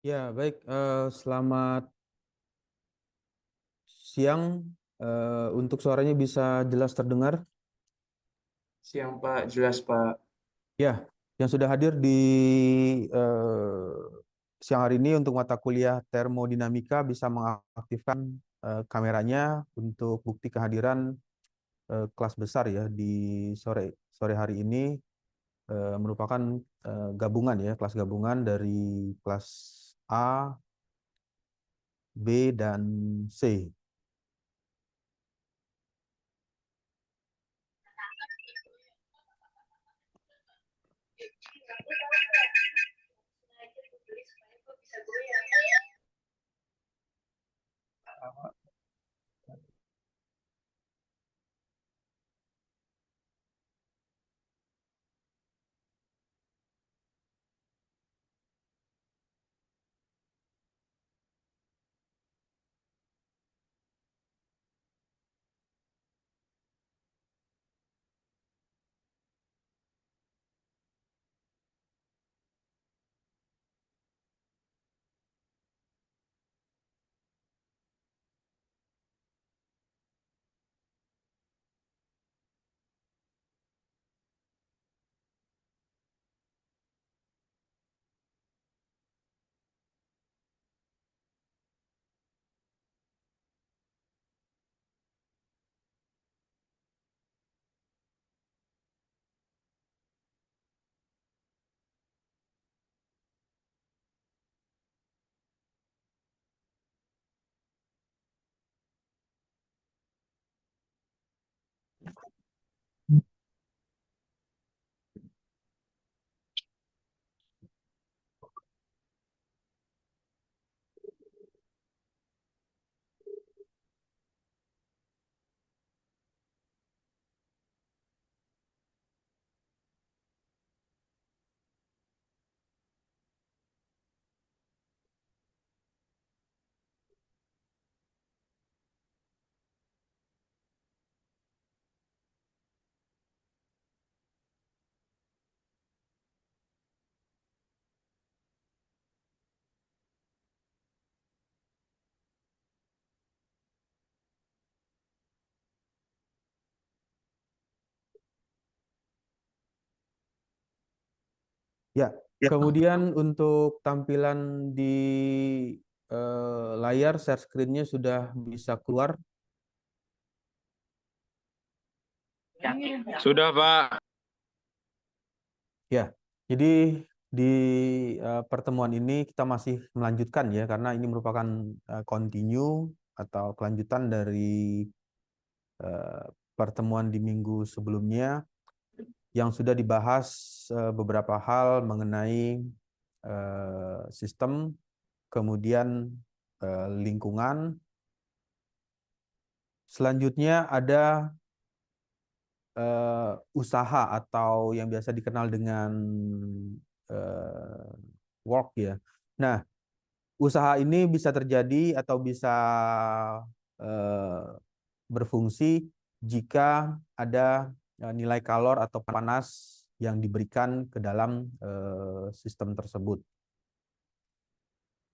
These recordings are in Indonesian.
Ya, baik. Selamat siang. Untuk suaranya bisa jelas terdengar. Siang Pak, jelas Pak. Ya, yang sudah hadir di eh, siang hari ini untuk mata kuliah termodinamika bisa mengaktifkan kameranya untuk bukti kehadiran kelas besar ya di sore sore hari ini merupakan gabungan ya, kelas gabungan dari kelas A, B, dan C. Ya, Ya. kemudian untuk tampilan di layar share screen-nya sudah bisa keluar. Sudah Pak. Ya, jadi di pertemuan ini kita masih melanjutkan ya, karena ini merupakan continue atau kelanjutan dari eh, pertemuan di minggu sebelumnya yang sudah dibahas beberapa hal mengenai sistem, kemudian lingkungan. Selanjutnya ada usaha atau yang biasa dikenal dengan eh, work ya. Nah, usaha ini bisa terjadi atau bisa eh, berfungsi jika ada nilai kalor atau panas yang diberikan ke dalam sistem tersebut.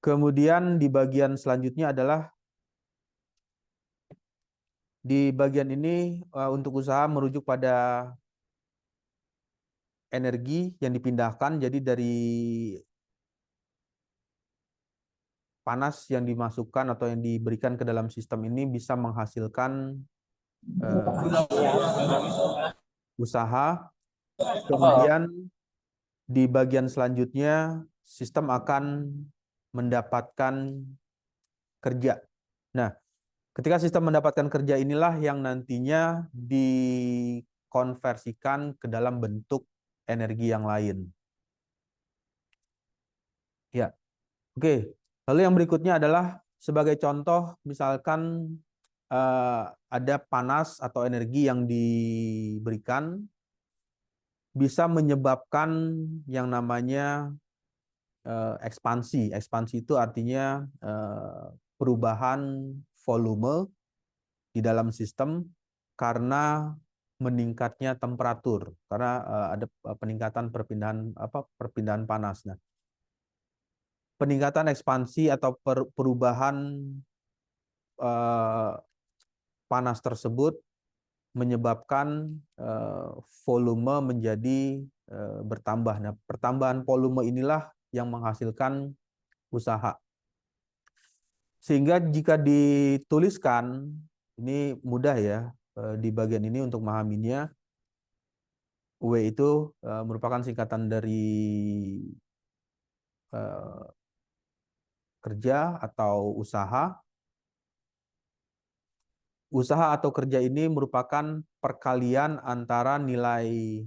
Kemudian di bagian selanjutnya adalah di bagian ini untuk usaha merujuk pada energi yang dipindahkan, jadi dari panas yang dimasukkan atau yang diberikan ke dalam sistem ini bisa menghasilkan eh, usaha. Kemudian di bagian selanjutnya sistem akan mendapatkan kerja. Nah, ketika sistem mendapatkan kerja inilah yang nantinya dikonversikan ke dalam bentuk energi yang lain. Ya, oke. Lalu yang berikutnya adalah sebagai contoh, misalkan ada panas atau energi yang diberikan bisa menyebabkan yang namanya ekspansi. Ekspansi itu artinya perubahan volume di dalam sistem karena meningkatnya temperatur, karena ada peningkatan perpindahan panas. Nah, peningkatan ekspansi atau perubahan panas tersebut menyebabkan volume menjadi bertambah. Nah, pertambahan volume inilah yang menghasilkan usaha. Sehingga jika dituliskan, ini mudah ya di bagian ini untuk memahaminya. W itu merupakan singkatan dari kerja atau usaha. Usaha atau kerja ini merupakan perkalian antara nilai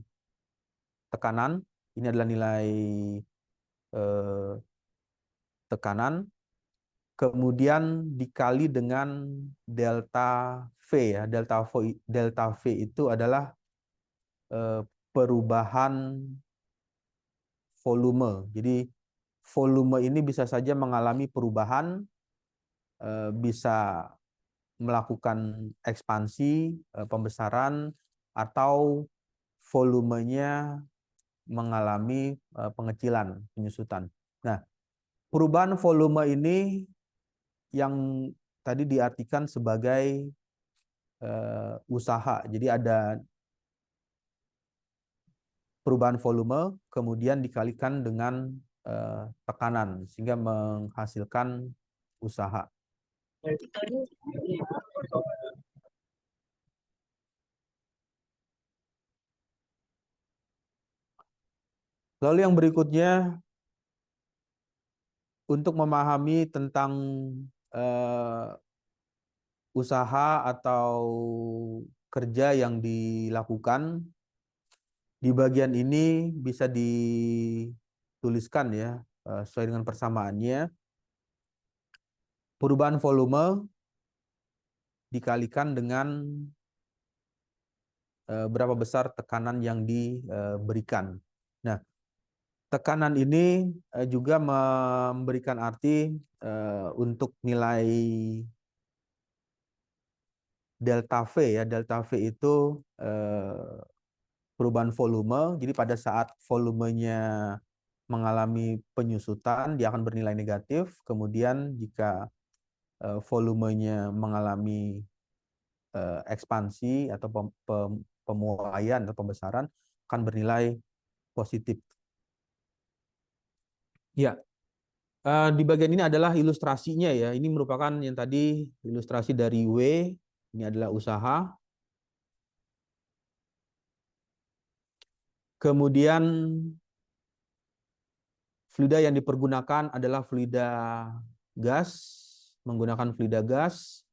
tekanan, ini adalah nilai tekanan, kemudian dikali dengan delta V ya. Delta V itu adalah perubahan volume. Jadi volume ini bisa saja mengalami perubahan, bisa melakukan ekspansi, pembesaran, atau volumenya mengalami pengecilan, penyusutan. Nah, perubahan volume ini yang tadi diartikan sebagai usaha. Jadi ada perubahan volume, kemudian dikalikan dengan tekanan, sehingga menghasilkan usaha. Lalu yang berikutnya, untuk memahami tentang usaha atau kerja yang dilakukan, di bagian ini bisa dituliskan ya, sesuai dengan persamaannya. Perubahan volume dikalikan dengan berapa besar tekanan yang diberikan. Nah, tekanan ini juga memberikan arti untuk nilai delta V ya. Delta V itu perubahan volume. Jadi pada saat volumenya mengalami penyusutan, dia akan bernilai negatif. Kemudian jika volumenya mengalami ekspansi atau pemuaian atau pembesaran, akan bernilai positif. Ya, di bagian ini adalah ilustrasinya ya. Ini merupakan yang tadi ilustrasi dari W. Ini adalah usaha. Kemudian fluida yang dipergunakan adalah fluida gas, menggunakan fluida gas.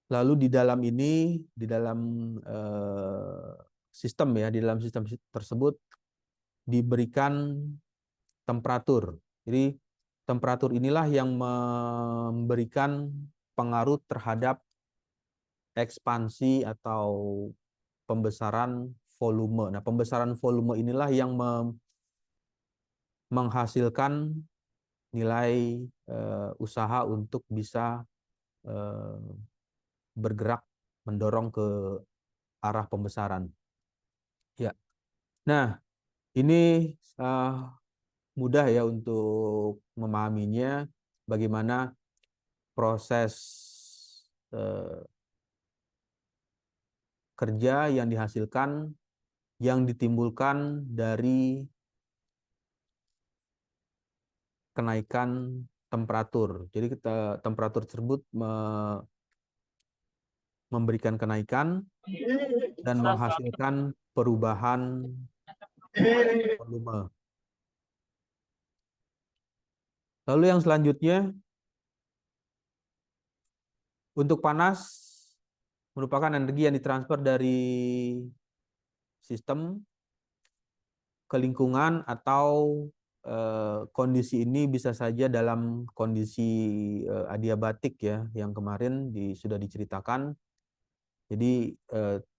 Lalu di dalam ini, di dalam sistem ya, di dalam sistem tersebut diberikan temperatur. Jadi temperatur inilah yang memberikan pengaruh terhadap ekspansi atau pembesaran volume. Nah, pembesaran volume inilah yang menghasilkan nilai usaha untuk bisa bergerak mendorong ke arah pembesaran. Ya. Nah, ini mudah ya untuk memahaminya, bagaimana proses kerja yang dihasilkan, yang ditimbulkan dari kenaikan temperatur. Jadi temperatur tersebut memberikan kenaikan dan menghasilkan perubahan volume. Lalu yang selanjutnya, untuk panas merupakan energi yang ditransfer dari sistem ke lingkungan, atau kondisi ini bisa saja dalam kondisi adiabatik ya, yang kemarin sudah diceritakan. Jadi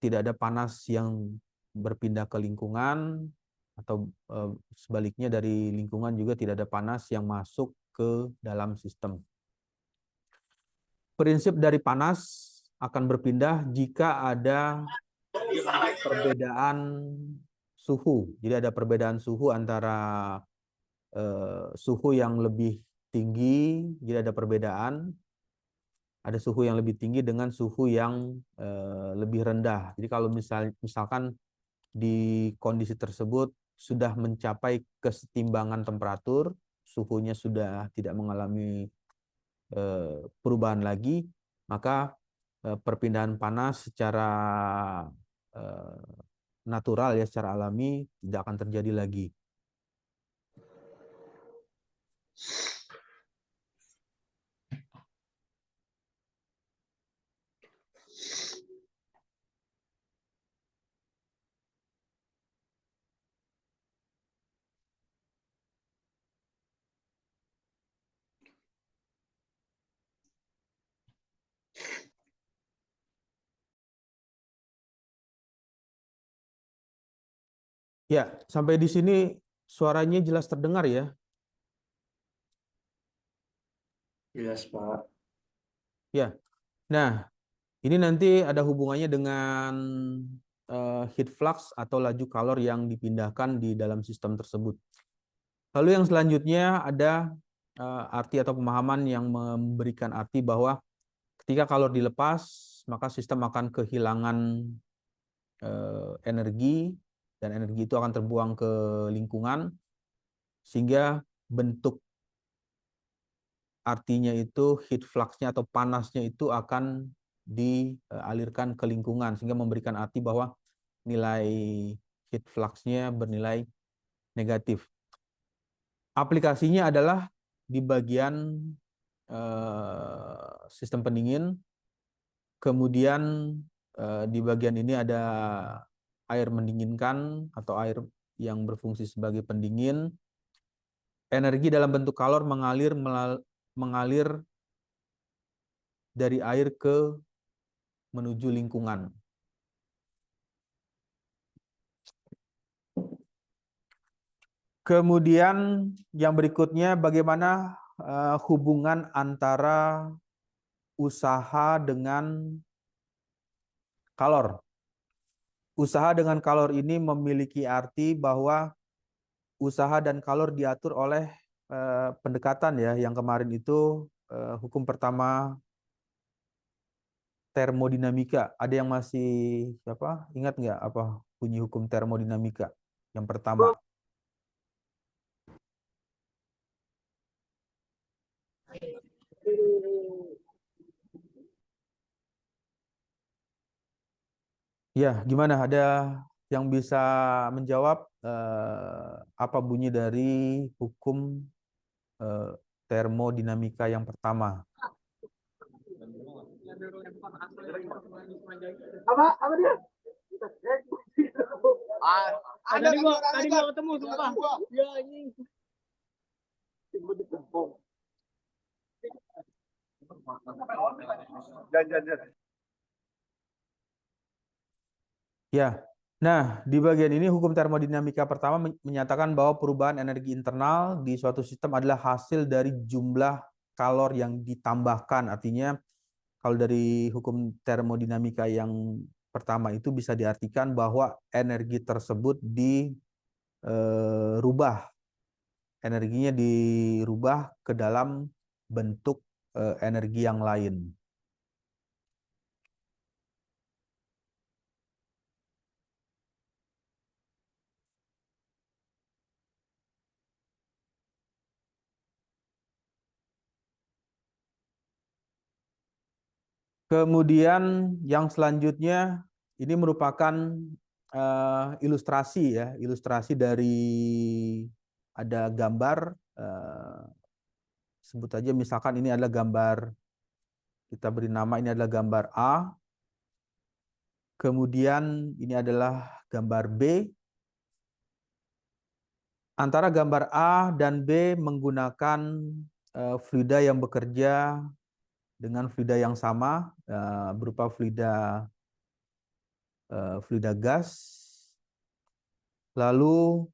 tidak ada panas yang berpindah ke lingkungan, atau sebaliknya dari lingkungan juga tidak ada panas yang masuk ke dalam sistem. Prinsip dari panas akan berpindah jika ada perbedaan suhu. Jadi ada perbedaan suhu antara suhu yang lebih tinggi, jadi ada perbedaan. Ada suhu yang lebih tinggi dengan suhu yang lebih rendah. Jadi kalau misalkan di kondisi tersebut sudah mencapai kesetimbangan temperatur, suhunya sudah tidak mengalami perubahan lagi, maka perpindahan panas secara natural ya, secara alami tidak akan terjadi lagi. Ya, sampai di sini suaranya jelas terdengar ya. Jelas, Pak. Ya. Nah, ini nanti ada hubungannya dengan heat flux atau laju kalor yang dipindahkan di dalam sistem tersebut. Lalu yang selanjutnya ada arti atau pemahaman yang memberikan arti bahwa ketika kalor dilepas, maka sistem akan kehilangan energi, dan energi itu akan terbuang ke lingkungan, sehingga bentuk artinya itu heat flux-nya atau panasnya itu akan dialirkan ke lingkungan, sehingga memberikan arti bahwa nilai heat flux-nya bernilai negatif. Aplikasinya adalah di bagian sistem pendingin, kemudian di bagian ini ada air mendinginkan atau air yang berfungsi sebagai pendingin. Energi dalam bentuk kalor mengalir dari air menuju lingkungan. Kemudian yang berikutnya, bagaimana hubungan antara usaha dengan kalor. Usaha dengan kalor ini memiliki arti bahwa usaha dan kalor diatur oleh pendekatan ya, yang kemarin itu hukum pertama termodinamika. Ada yang masih ingat nggak apa bunyi hukum termodinamika yang pertama? Ya, gimana? Ada yang bisa menjawab apa bunyi dari hukum termodinamika yang pertama? Apa dia? Tadi gua ketemu sumpah. Ya anjing. Ya. Nah, di bagian ini hukum termodinamika pertama menyatakan bahwa perubahan energi internal di suatu sistem adalah hasil dari jumlah kalor yang ditambahkan. Artinya, kalau dari hukum termodinamika yang pertama itu bisa diartikan bahwa energi tersebut dirubah. Energinya dirubah ke dalam bentuk energi yang lain. Kemudian yang selanjutnya ini merupakan ilustrasi ya, ilustrasi dari ada gambar, sebut aja misalkan ini adalah gambar, kita beri nama ini adalah gambar A, kemudian ini adalah gambar B. Antara gambar A dan B menggunakan fluida yang bekerja dengan fluida yang sama, berupa fluida gas. Lalu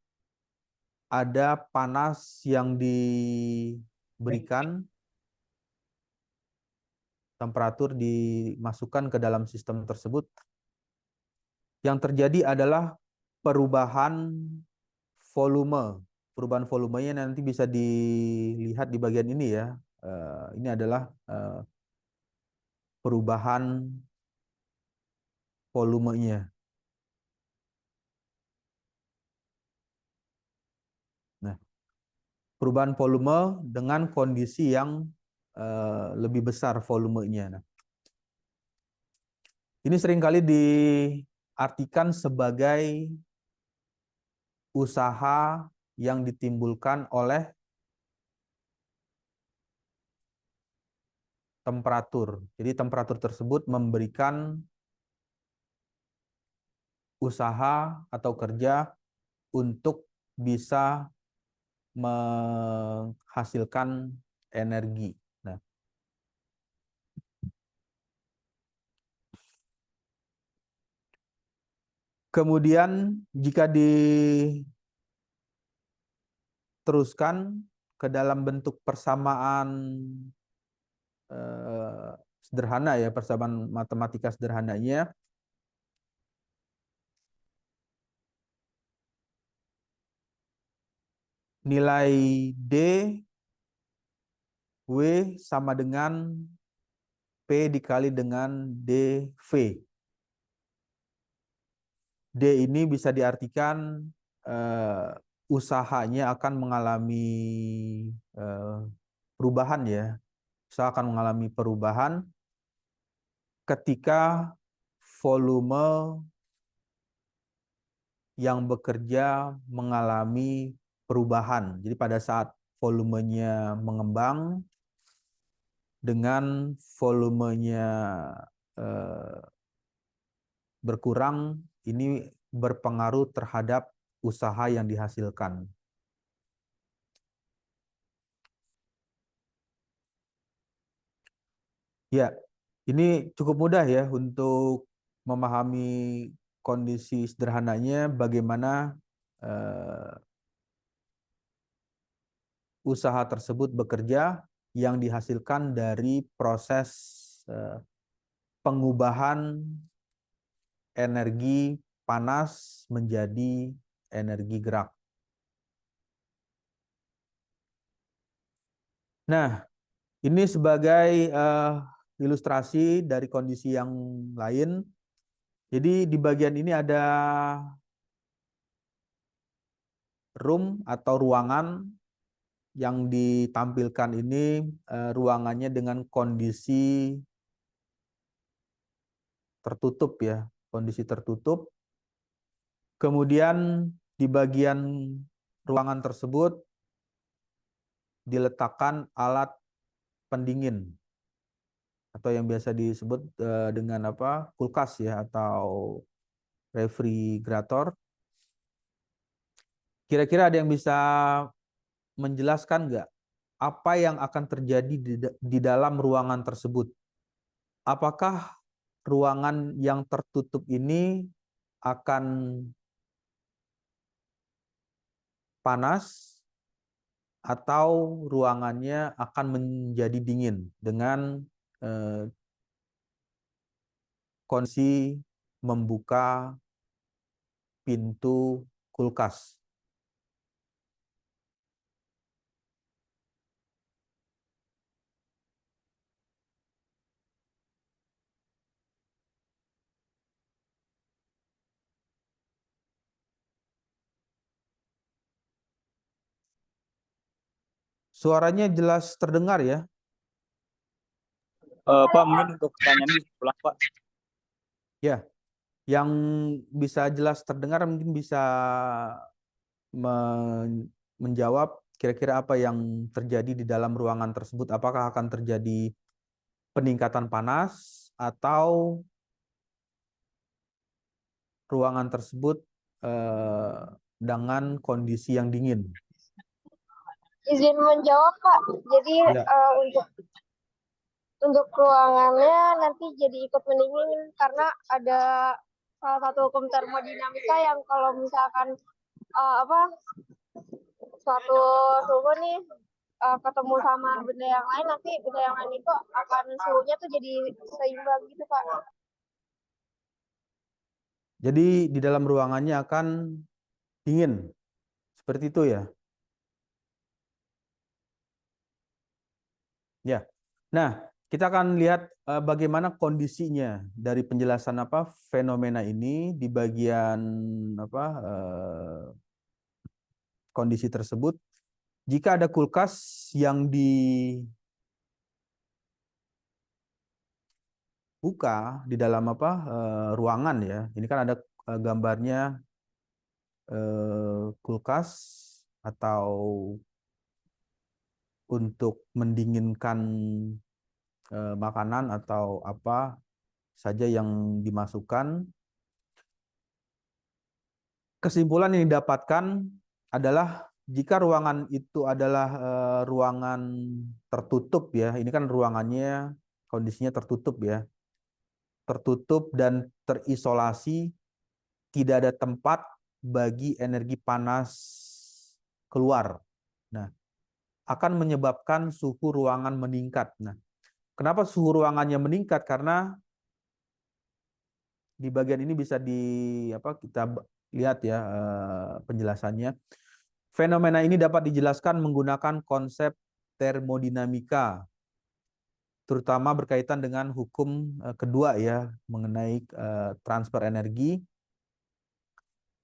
ada panas yang diberikan, temperatur dimasukkan ke dalam sistem tersebut. Yang terjadi adalah perubahan volume perubahan volumenya nanti bisa dilihat di bagian ini ya. Ini adalah perubahan volumenya. Nah, perubahan volume dengan kondisi yang lebih besar volumenya. Nah, ini seringkali diartikan sebagai usaha yang ditimbulkan oleh temperatur. Jadi temperatur tersebut memberikan usaha atau kerja untuk bisa menghasilkan energi. Nah, kemudian jika diteruskan ke dalam bentuk persamaan sederhana ya, persamaan matematika sederhananya, nilai D W sama dengan P dikali dengan DV. D ini bisa diartikan usahanya akan mengalami perubahan ya. Usaha akan mengalami perubahan ketika volume yang bekerja mengalami perubahan. Jadi pada saat volumenya mengembang dengan volumenya berkurang, ini berpengaruh terhadap usaha yang dihasilkan. Ya, ini cukup mudah ya untuk memahami kondisi sederhananya bagaimana usaha tersebut bekerja yang dihasilkan dari proses pengubahan energi panas menjadi energi gerak. Nah, ini sebagai ilustrasi dari kondisi yang lain. Jadi di bagian ini ada room atau ruangan yang ditampilkan ini ruangannya dengan kondisi tertutup ya, kondisi tertutup. Kemudian di bagian ruangan tersebut diletakkan alat pendingin atau yang biasa disebut dengan apa? Kulkas ya atau refrigerator. Kira-kira ada yang bisa menjelaskan nggak apa yang akan terjadi di dalam ruangan tersebut? Apakah ruangan yang tertutup ini akan panas atau ruangannya akan menjadi dingin dengan kondisi membuka pintu kulkas? Suaranya jelas terdengar ya? Pak, mungkin untuk pertanyaan bisa ulang, Pak. Ya, yang bisa jelas terdengar mungkin bisa menjawab kira-kira apa yang terjadi di dalam ruangan tersebut. Apakah akan terjadi peningkatan panas atau ruangan tersebut dengan kondisi yang dingin? Izin menjawab, Pak. Jadi Ya. untuk ruangannya nanti jadi ikut mendingin karena ada salah satu hukum termodinamika yang kalau misalkan suatu suhu nih ketemu sama benda yang lain, nanti benda yang lain itu akan suhunya tuh jadi seimbang gitu, Pak. Jadi di dalam ruangannya akan dingin. Seperti itu ya? Ya. Nah, kita akan lihat bagaimana kondisinya dari penjelasan fenomena ini di bagian kondisi tersebut. Jika ada kulkas yang dibuka di dalam ruangan ya. Ini kan ada gambarnya kulkas atau untuk mendinginkan makanan atau apa saja yang dimasukkan. Kesimpulan yang didapatkan adalah jika ruangan itu adalah ruangan tertutup ya, ini kan ruangannya kondisinya tertutup ya, tertutup dan terisolasi, tidak ada tempat bagi energi panas keluar. Nah, akan menyebabkan suhu ruangan meningkat. Nah, kenapa suhu ruangannya meningkat? Karena di bagian ini bisa kita lihat ya penjelasannya. Fenomena ini dapat dijelaskan menggunakan konsep termodinamika, terutama berkaitan dengan hukum kedua ya mengenai transfer energi.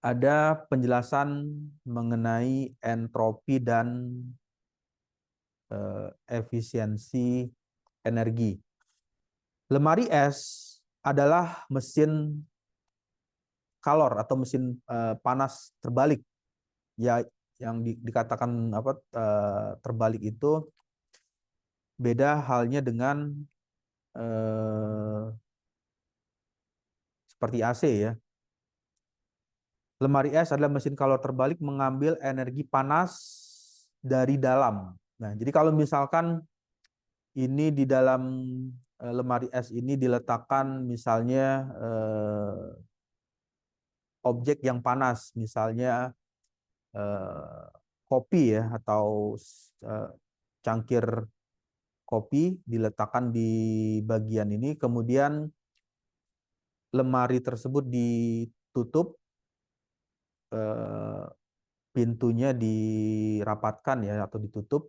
Ada penjelasan mengenai entropi dan efisiensi energi. Lemari es adalah mesin kalor atau mesin panas terbalik ya, yang dikatakan terbalik itu beda halnya dengan seperti AC ya. Lemari es adalah mesin kalor terbalik mengambil energi panas dari dalam. Nah, jadi kalau misalkan ini di dalam lemari es ini diletakkan misalnya objek yang panas, misalnya kopi ya, atau cangkir kopi diletakkan di bagian ini, kemudian lemari tersebut ditutup, pintunya dirapatkan ya atau ditutup,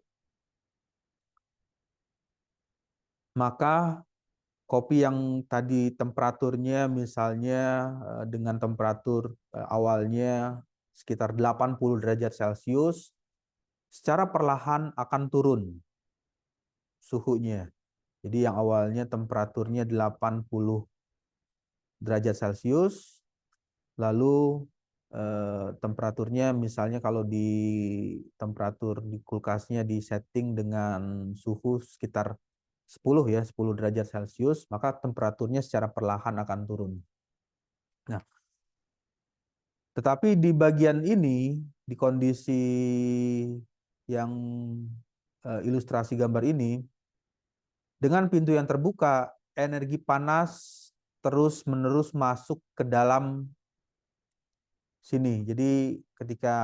maka kopi yang tadi temperaturnya misalnya dengan temperatur awalnya sekitar 80 derajat Celcius, secara perlahan akan turun suhunya. Jadi yang awalnya temperaturnya 80 derajat Celcius, lalu temperaturnya misalnya kalau temperatur di kulkasnya disetting dengan suhu sekitar 10 derajat Celcius, maka temperaturnya secara perlahan akan turun. Nah, tetapi di bagian ini, di kondisi yang ilustrasi gambar ini, dengan pintu yang terbuka, energi panas terus-menerus masuk ke dalam sini. Jadi ketika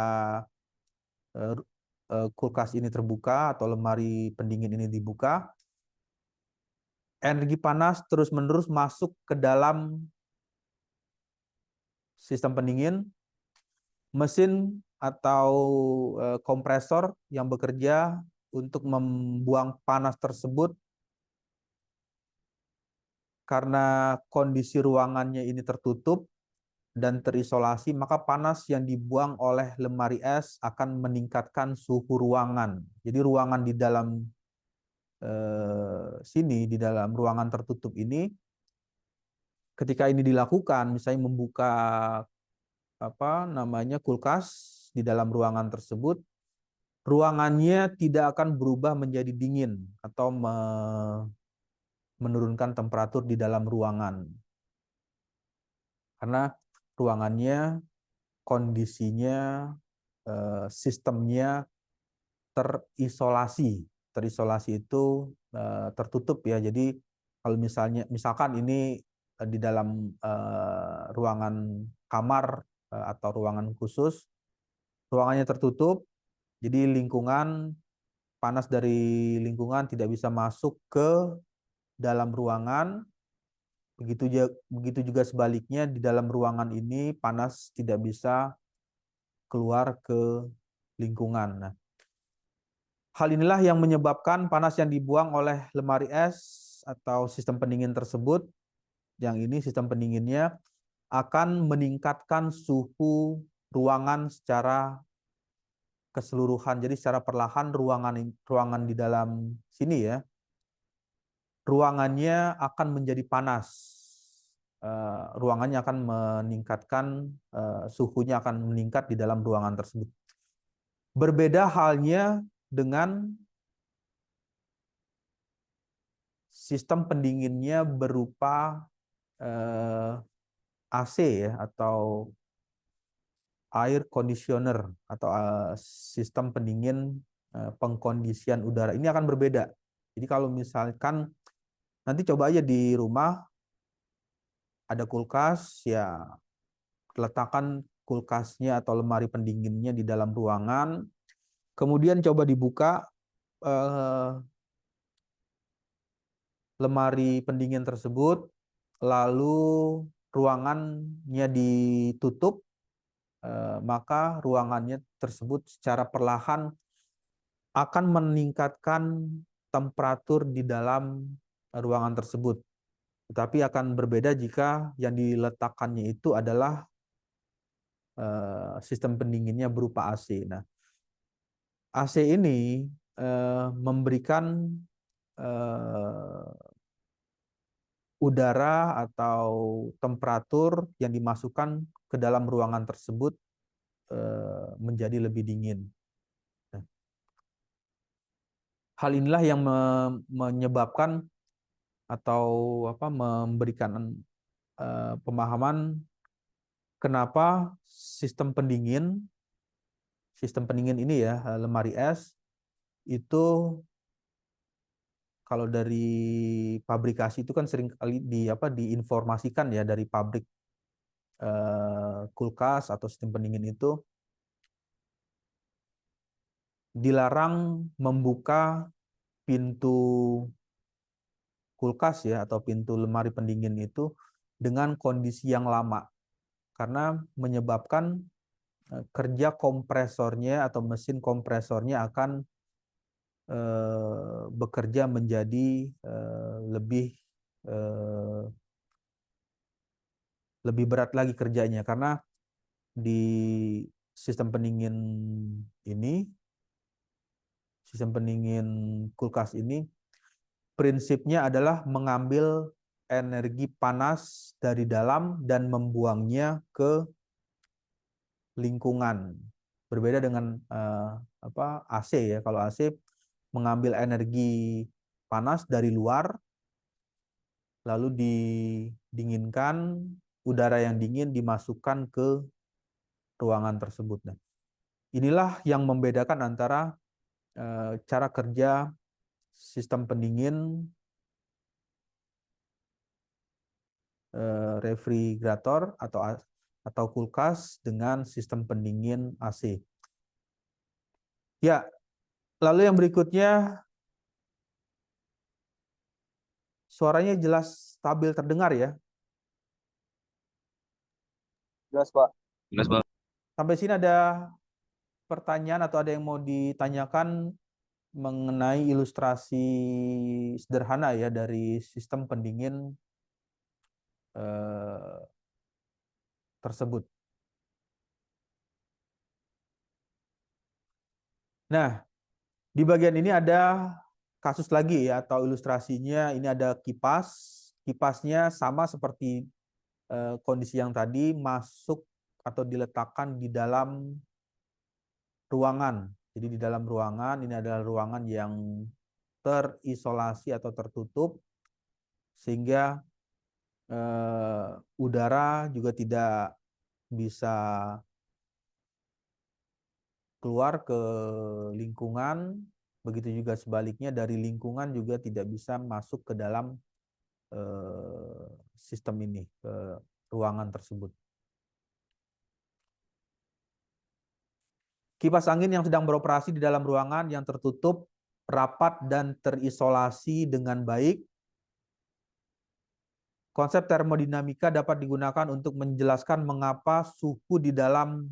kulkas ini terbuka atau lemari pendingin ini dibuka, energi panas terus-menerus masuk ke dalam sistem pendingin. Mesin atau kompresor yang bekerja untuk membuang panas tersebut, karena kondisi ruangannya ini tertutup dan terisolasi, maka panas yang dibuang oleh lemari es akan meningkatkan suhu ruangan. Jadi ruangan di dalam sini, di dalam ruangan tertutup ini, ketika ini dilakukan, misalnya membuka kulkas di dalam ruangan tersebut, ruangannya tidak akan berubah menjadi dingin atau menurunkan temperatur di dalam ruangan. Karena ruangannya, kondisinya, sistemnya terisolasi. Terisolasi itu tertutup ya. Jadi kalau misalkan ini di dalam ruangan kamar atau ruangan khusus, ruangannya tertutup, jadi panas dari lingkungan tidak bisa masuk ke dalam ruangan. Begitu juga sebaliknya, di dalam ruangan ini panas tidak bisa keluar ke lingkungan. Nah, Hal inilah yang menyebabkan panas yang dibuang oleh lemari es atau sistem pendingin tersebut, yang ini sistem pendinginnya, akan meningkatkan suhu ruangan secara keseluruhan. Jadi secara perlahan ruangan di dalam sini ya, ruangannya akan menjadi panas. Ruangannya akan meningkatkan, suhunya akan meningkat di dalam ruangan tersebut. Berbeda halnya dengan sistem pendinginnya berupa AC ya, atau air conditioner, atau sistem pendingin pengkondisian udara. Ini akan berbeda. Jadi kalau misalkan nanti coba aja di rumah ada kulkas, ya letakkan kulkasnya atau lemari pendinginnya di dalam ruangan. Kemudian coba dibuka lemari pendingin tersebut, lalu ruangannya ditutup, maka ruangannya tersebut secara perlahan akan meningkatkan temperatur di dalam ruangan tersebut. Tetapi akan berbeda jika yang diletakkannya itu adalah sistem pendinginnya berupa AC. Nah, AC ini memberikan udara atau temperatur yang dimasukkan ke dalam ruangan tersebut menjadi lebih dingin. Hal inilah yang menyebabkan atau memberikan pemahaman kenapa sistem pendingin ini ya, lemari es itu kalau dari pabrikasi itu kan sering kali diinformasikan ya dari pabrik kulkas atau sistem pendingin itu dilarang membuka pintu kulkas ya atau pintu lemari pendingin itu dengan kondisi yang lama, karena menyebabkan kerja kompresornya atau mesin kompresornya akan bekerja menjadi lebih berat lagi kerjanya, karena di sistem pendingin ini, sistem pendingin kulkas ini prinsipnya adalah mengambil energi panas dari dalam dan membuangnya ke lingkungan. Berbeda dengan AC ya. Kalau AC mengambil energi panas dari luar, lalu didinginkan, udara yang dingin dimasukkan ke ruangan tersebut. Nah, inilah yang membedakan antara cara kerja sistem pendingin refrigerator atau kulkas dengan sistem pendingin AC. Ya, lalu yang berikutnya, suaranya jelas stabil terdengar ya? Jelas, Pak. Jelas, Pak. Sampai sini ada pertanyaan atau ada yang mau ditanyakan mengenai ilustrasi sederhana ya dari sistem pendingin tersebut. Nah, di bagian ini ada kasus lagi ya, atau ilustrasinya. Ini ada kipas. Kipasnya sama seperti kondisi yang tadi, masuk atau diletakkan di dalam ruangan. Jadi di dalam ruangan, ini adalah ruangan yang terisolasi atau tertutup, sehingga udara juga tidak bisa keluar ke lingkungan, begitu juga sebaliknya dari lingkungan juga tidak bisa masuk ke dalam sistem ini, ke ruangan tersebut. Kipas angin yang sedang beroperasi di dalam ruangan yang tertutup, rapat, dan terisolasi dengan baik. Konsep termodinamika dapat digunakan untuk menjelaskan mengapa suhu di dalam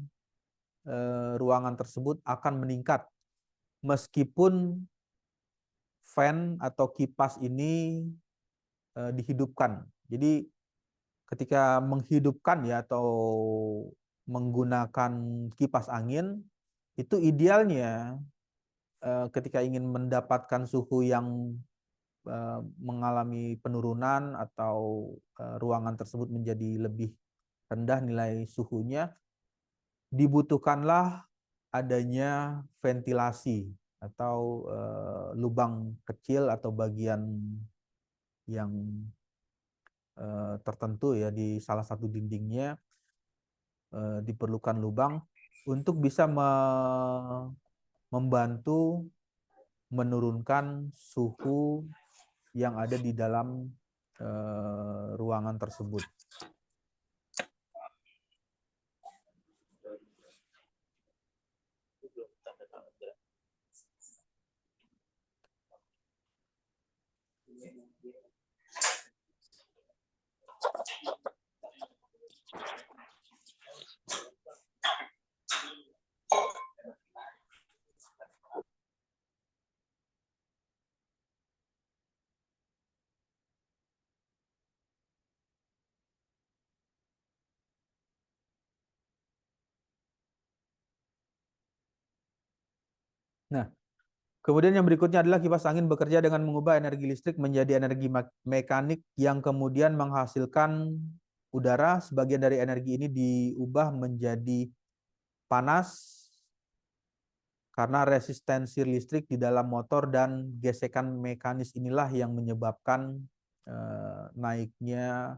ruangan tersebut akan meningkat meskipun fan atau kipas ini dihidupkan. Jadi ketika menghidupkan ya atau menggunakan kipas angin, itu idealnya ketika ingin mendapatkan suhu yang mengalami penurunan atau ruangan tersebut menjadi lebih rendah nilai suhunya, dibutuhkanlah adanya ventilasi atau lubang kecil atau bagian yang tertentu ya di salah satu dindingnya diperlukan lubang untuk bisa membantu menurunkan suhu yang ada di dalam ruangan tersebut. Nah, kemudian yang berikutnya adalah kipas angin bekerja dengan mengubah energi listrik menjadi energi mekanik yang kemudian menghasilkan udara. Sebagian dari energi ini diubah menjadi panas karena resistensi listrik di dalam motor dan gesekan mekanis inilah yang menyebabkan naiknya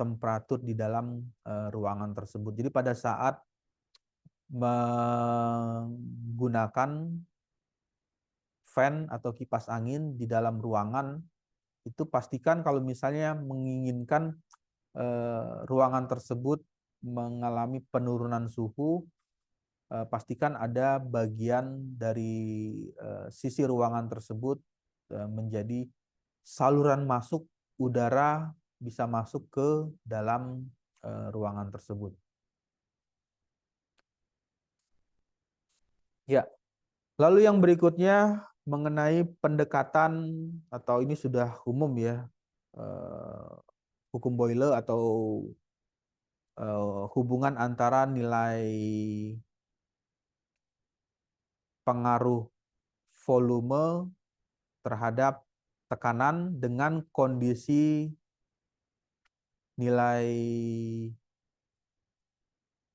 temperatur di dalam ruangan tersebut. Jadi pada saat menggunakan fan atau kipas angin di dalam ruangan, itu pastikan kalau misalnya menginginkan ruangan tersebut mengalami penurunan suhu, pastikan ada bagian dari sisi ruangan tersebut menjadi saluran masuk udara bisa masuk ke dalam ruangan tersebut. Ya, lalu yang berikutnya mengenai pendekatan, atau ini sudah umum ya, hukum Boyle atau hubungan antara nilai pengaruh volume terhadap tekanan dengan kondisi nilai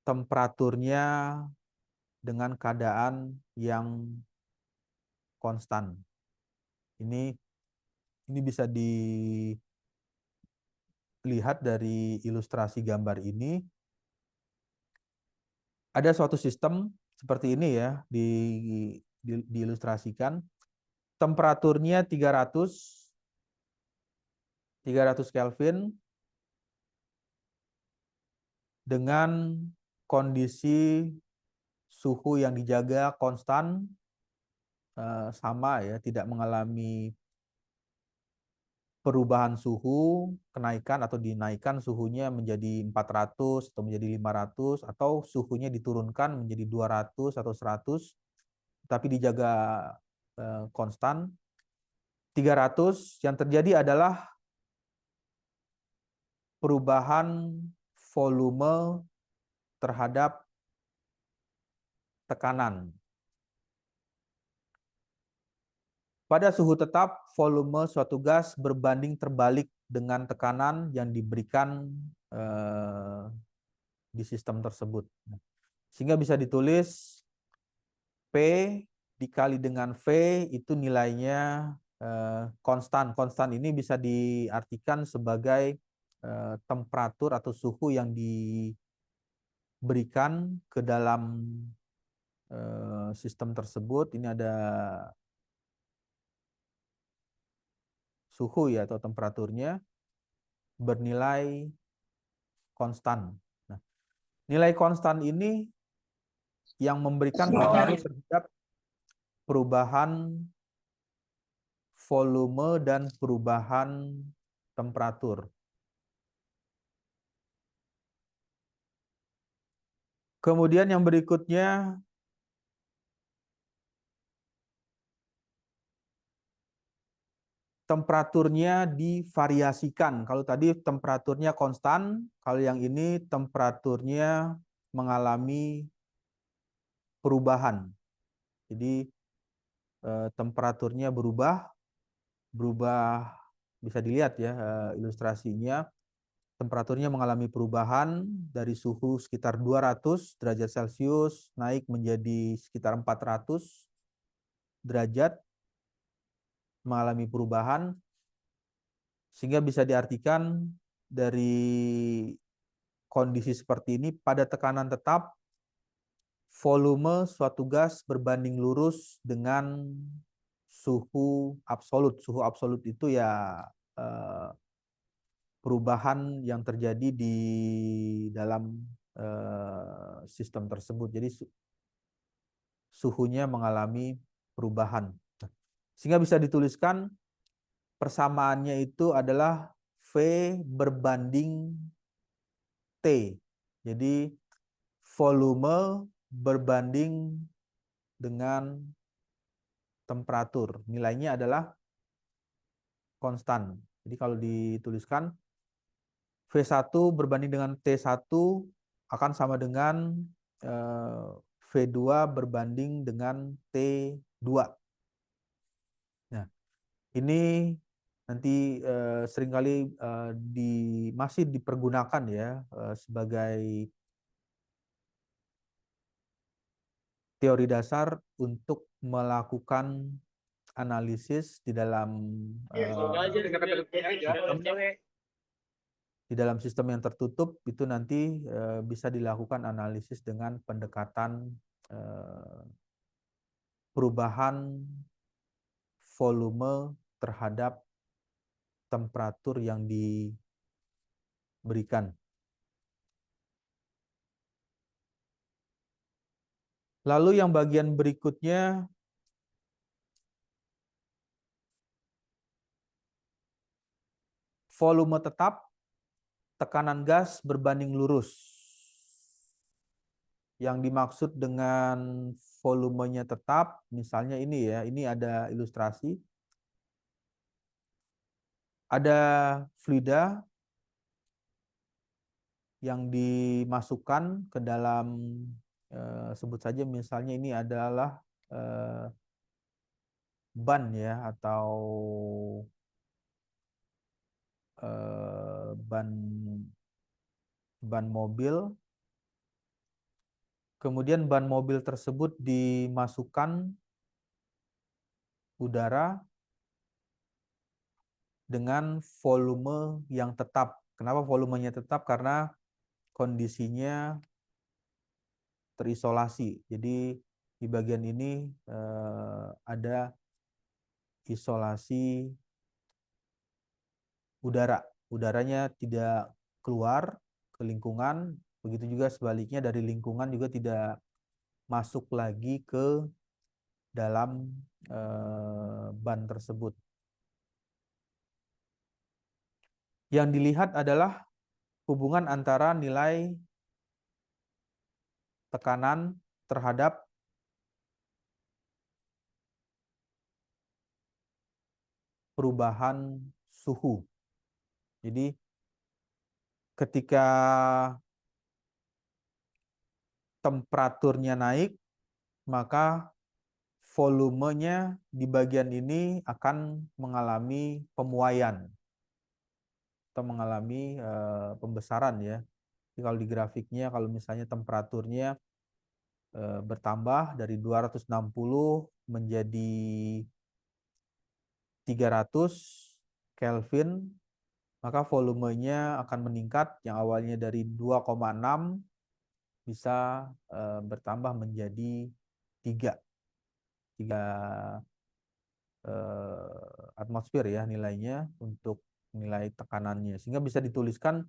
temperaturnya dengan keadaan yang konstan. Ini bisa dilihat dari ilustrasi gambar ini. Ada suatu sistem seperti ini ya, diilustrasikan. Temperaturnya 300 Kelvin dengan kondisi suhu yang dijaga konstan, sama ya, tidak mengalami perubahan suhu, kenaikan atau dinaikkan suhunya menjadi 400 atau menjadi 500, atau suhunya diturunkan menjadi 200 atau 100, tapi dijaga konstan. 300 yang terjadi adalah perubahan volume terhadap tekanan. Pada suhu tetap, volume suatu gas berbanding terbalik dengan tekanan yang diberikan di sistem tersebut. Sehingga bisa ditulis P dikali dengan V itu nilainya konstan. Konstan ini bisa diartikan sebagai temperatur atau suhu yang diberikan ke dalam sistem tersebut. Ini ada suhu ya atau temperaturnya bernilai konstan. Nah, nilai konstan ini yang memberikan pengaruh terhadap perubahan volume dan perubahan temperatur. Kemudian yang berikutnya temperaturnya divariasikan. Kalau tadi temperaturnya konstan, kalau yang ini temperaturnya mengalami perubahan. Jadi temperaturnya berubah bisa dilihat ya ilustrasinya. Temperaturnya mengalami perubahan dari suhu sekitar 200 derajat Celcius naik menjadi sekitar 400 derajat, mengalami perubahan, sehingga bisa diartikan dari kondisi seperti ini pada tekanan tetap volume suatu gas berbanding lurus dengan suhu absolut. Suhu absolut itu ya perubahan yang terjadi di dalam sistem tersebut. Jadi suhunya mengalami perubahan. Sehingga bisa dituliskan persamaannya itu adalah V berbanding T. Jadi volume berbanding dengan temperatur. Nilainya adalah konstan. Jadi kalau dituliskan V1 berbanding dengan T1 akan sama dengan V2 berbanding dengan T2. Nah, ini nanti seringkali masih dipergunakan ya sebagai teori dasar untuk melakukan analisis di dalam sistem yang tertutup. Itu nanti bisa dilakukan analisis dengan pendekatan perubahan volume terhadap temperatur yang diberikan. Lalu yang bagian berikutnya volume tetap, tekanan gas berbanding lurus. Yang dimaksud dengan volumenya tetap, misalnya ini ya, ini ada ilustrasi. Ada fluida yang dimasukkan ke dalam, sebut saja misalnya ini adalah ban ya, atau ban mobil. Kemudian ban mobil tersebut dimasukkan udara dengan volume yang tetap. Kenapa volumenya tetap? Karena kondisinya terisolasi. Jadi di bagian ini ada isolasi udara. Udaranya tidak keluar ke lingkungan, begitu juga sebaliknya dari lingkungan juga tidak masuk lagi ke dalam ban tersebut. Yang dilihat adalah hubungan antara nilai tekanan terhadap perubahan suhu. Jadi ketika temperaturnya naik, maka volumenya di bagian ini akan mengalami pemuaian atau mengalami pembesaran ya. Jadi kalau di grafiknya, kalau misalnya temperaturnya bertambah dari 260 menjadi 300 Kelvin, maka volumenya akan meningkat, yang awalnya dari 2,6 bisa bertambah menjadi 3 atmosfer ya nilainya untuk nilai tekanannya. Sehingga bisa dituliskan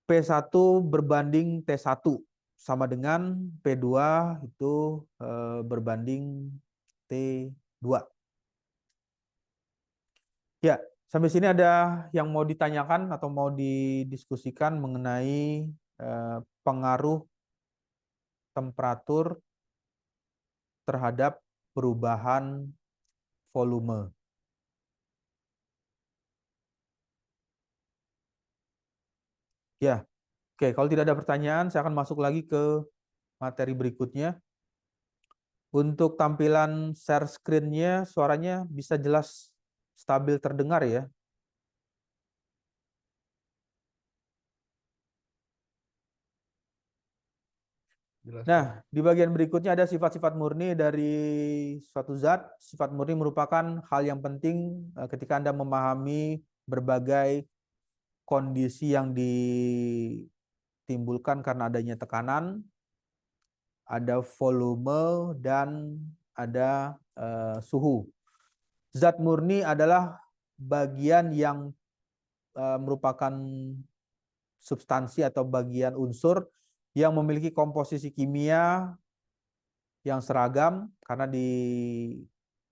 P1 berbanding T1 sama dengan P2 itu berbanding T2. Ya, sampai sini ada yang mau ditanyakan atau mau didiskusikan mengenai pengaruh temperatur terhadap perubahan volume. Ya, oke. Kalau tidak ada pertanyaan, saya akan masuk lagi ke materi berikutnya. Untuk tampilan share screen-nya, suaranya bisa jelas stabil terdengar ya. Nah, di bagian berikutnya ada sifat-sifat murni dari suatu zat. Sifat murni merupakan hal yang penting ketika Anda memahami berbagai kondisi yang ditimbulkan karena adanya tekanan, ada volume, dan ada suhu. Zat murni adalah bagian yang merupakan substansi atau bagian unsur yang memiliki komposisi kimia yang seragam, karena di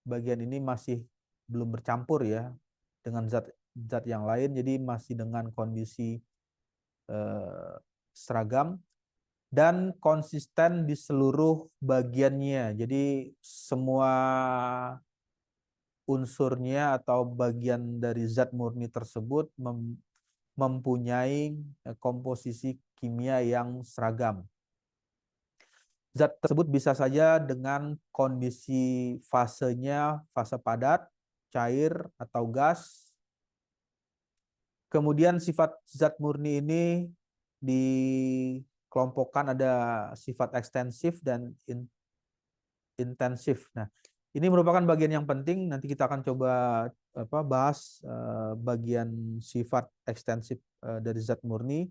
bagian ini masih belum bercampur ya dengan zat yang lain, jadi masih dengan kondisi seragam dan konsisten di seluruh bagiannya. Jadi semua unsurnya atau bagian dari zat murni tersebut mempunyai komposisi kimia yang seragam. Zat tersebut bisa saja dengan kondisi fasenya, fase padat, cair, atau gas. Kemudian sifat zat murni ini dikelompokkan, ada sifat ekstensif dan intensif. Nah, ini merupakan bagian yang penting. Nanti kita akan coba bahas bagian sifat ekstensif dari zat murni.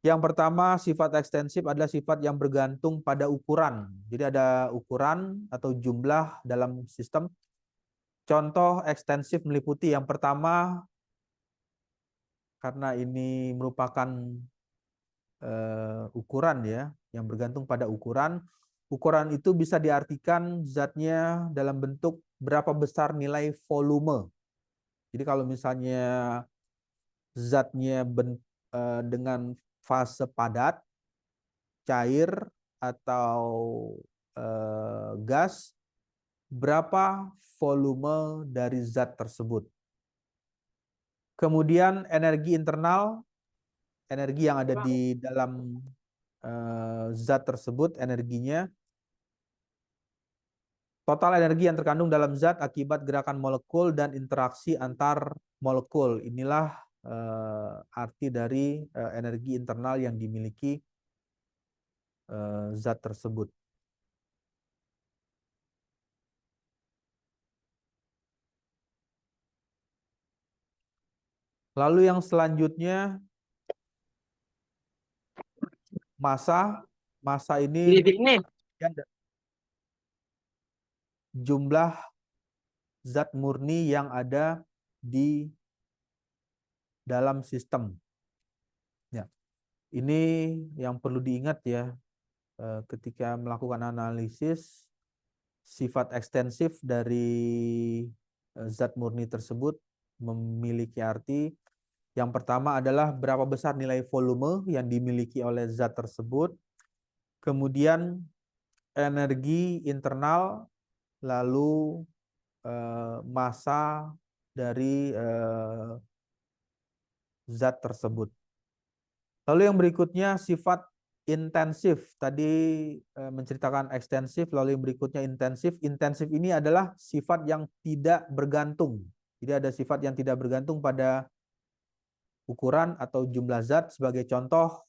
Yang pertama, sifat ekstensif adalah sifat yang bergantung pada ukuran. Jadi ada ukuran atau jumlah dalam sistem. Contoh ekstensif meliputi yang pertama, karena ini merupakan ukuran ya, yang bergantung pada ukuran. Ukuran itu bisa diartikan zatnya dalam bentuk berapa besar nilai volume. Jadi kalau misalnya zatnya dengan fase padat, cair, atau gas, berapa volume dari zat tersebut. Kemudian energi internal, energi yang ada di dalam zat tersebut, energinya. Total energi yang terkandung dalam zat akibat gerakan molekul dan interaksi antar molekul. Inilah arti dari energi internal yang dimiliki zat tersebut. Lalu yang selanjutnya, massa. Massa ini jumlah zat murni yang ada di dalam sistem. Ya. Ini yang perlu diingat ya ketika melakukan analisis sifat ekstensif dari zat murni tersebut memiliki arti. Yang pertama adalah berapa besar nilai volume yang dimiliki oleh zat tersebut. Kemudian energi internal, lalu massa dari zat tersebut. Lalu yang berikutnya sifat intensif. Tadi menceritakan ekstensif, lalu yang berikutnya intensif. Intensif ini adalah sifat yang tidak bergantung. Jadi ada sifat yang tidak bergantung pada ukuran atau jumlah zat. Sebagai contoh,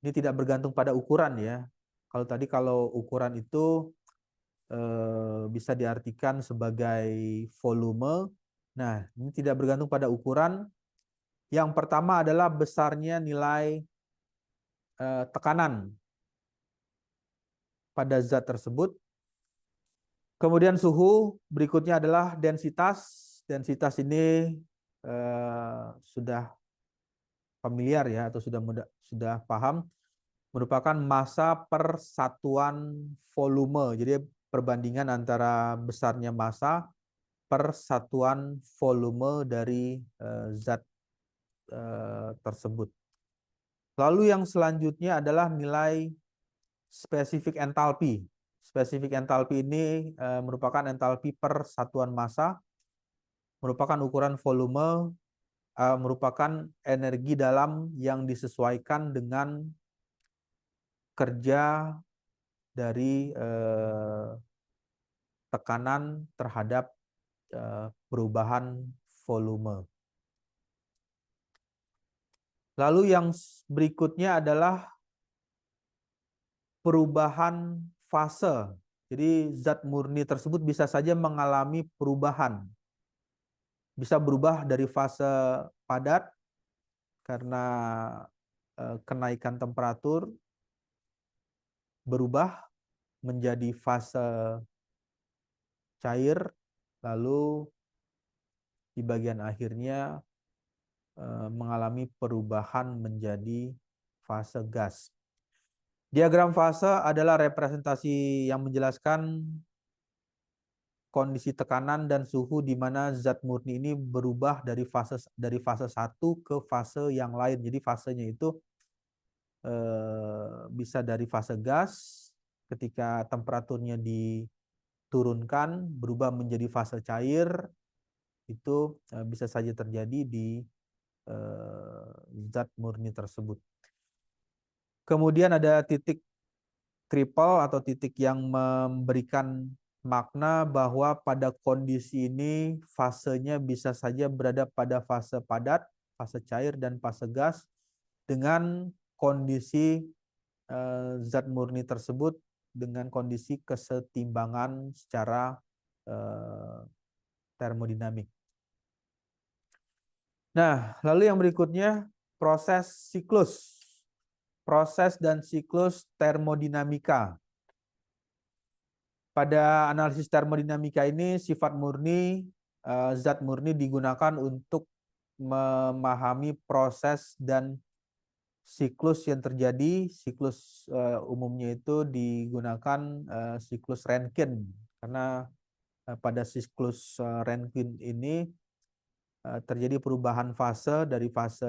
ini tidak bergantung pada ukuran ya. Kalau tadi kalau ukuran itu bisa diartikan sebagai volume. Nah, ini tidak bergantung pada ukuran. Yang pertama adalah besarnya nilai tekanan pada zat tersebut. Kemudian suhu, berikutnya adalah densitas. Densitas ini sudah familiar ya, atau sudah paham, merupakan massa per satuan volume. Jadi perbandingan antara besarnya massa per satuan volume dari zat tersebut. Lalu yang selanjutnya adalah nilai spesifik entalpi. Spesifik entalpi ini merupakan entalpi per satuan massa, merupakan ukuran volume merupakan energi dalam yang disesuaikan dengan kerja dari tekanan terhadap perubahan volume. Lalu yang berikutnya adalah perubahan fase. Jadi zat murni tersebut bisa saja mengalami perubahan. Bisa berubah dari fase padat karena kenaikan temperatur, berubah menjadi fase cair, lalu di bagian akhirnya mengalami perubahan menjadi fase gas. Diagram fase adalah representasi yang menjelaskan kondisi tekanan dan suhu di mana zat murni ini berubah dari fase satu ke fase yang lain. Jadi fasenya itu bisa dari fase gas ketika temperaturnya diturunkan berubah menjadi fase cair, itu bisa saja terjadi di zat murni tersebut. Kemudian ada titik triple atau titik yang memberikan makna bahwa pada kondisi ini fasenya bisa saja berada pada fase padat, fase cair, dan fase gas dengan kondisi zat murni tersebut dengan kondisi kesetimbangan secara termodinamik. Nah, lalu yang berikutnya proses siklus. Proses dan siklus termodinamika. Pada analisis termodinamika ini sifat murni, zat murni digunakan untuk memahami proses dan siklus yang terjadi. Siklus umumnya itu digunakan siklus Rankine, karena pada siklus Rankine ini terjadi perubahan fase dari fase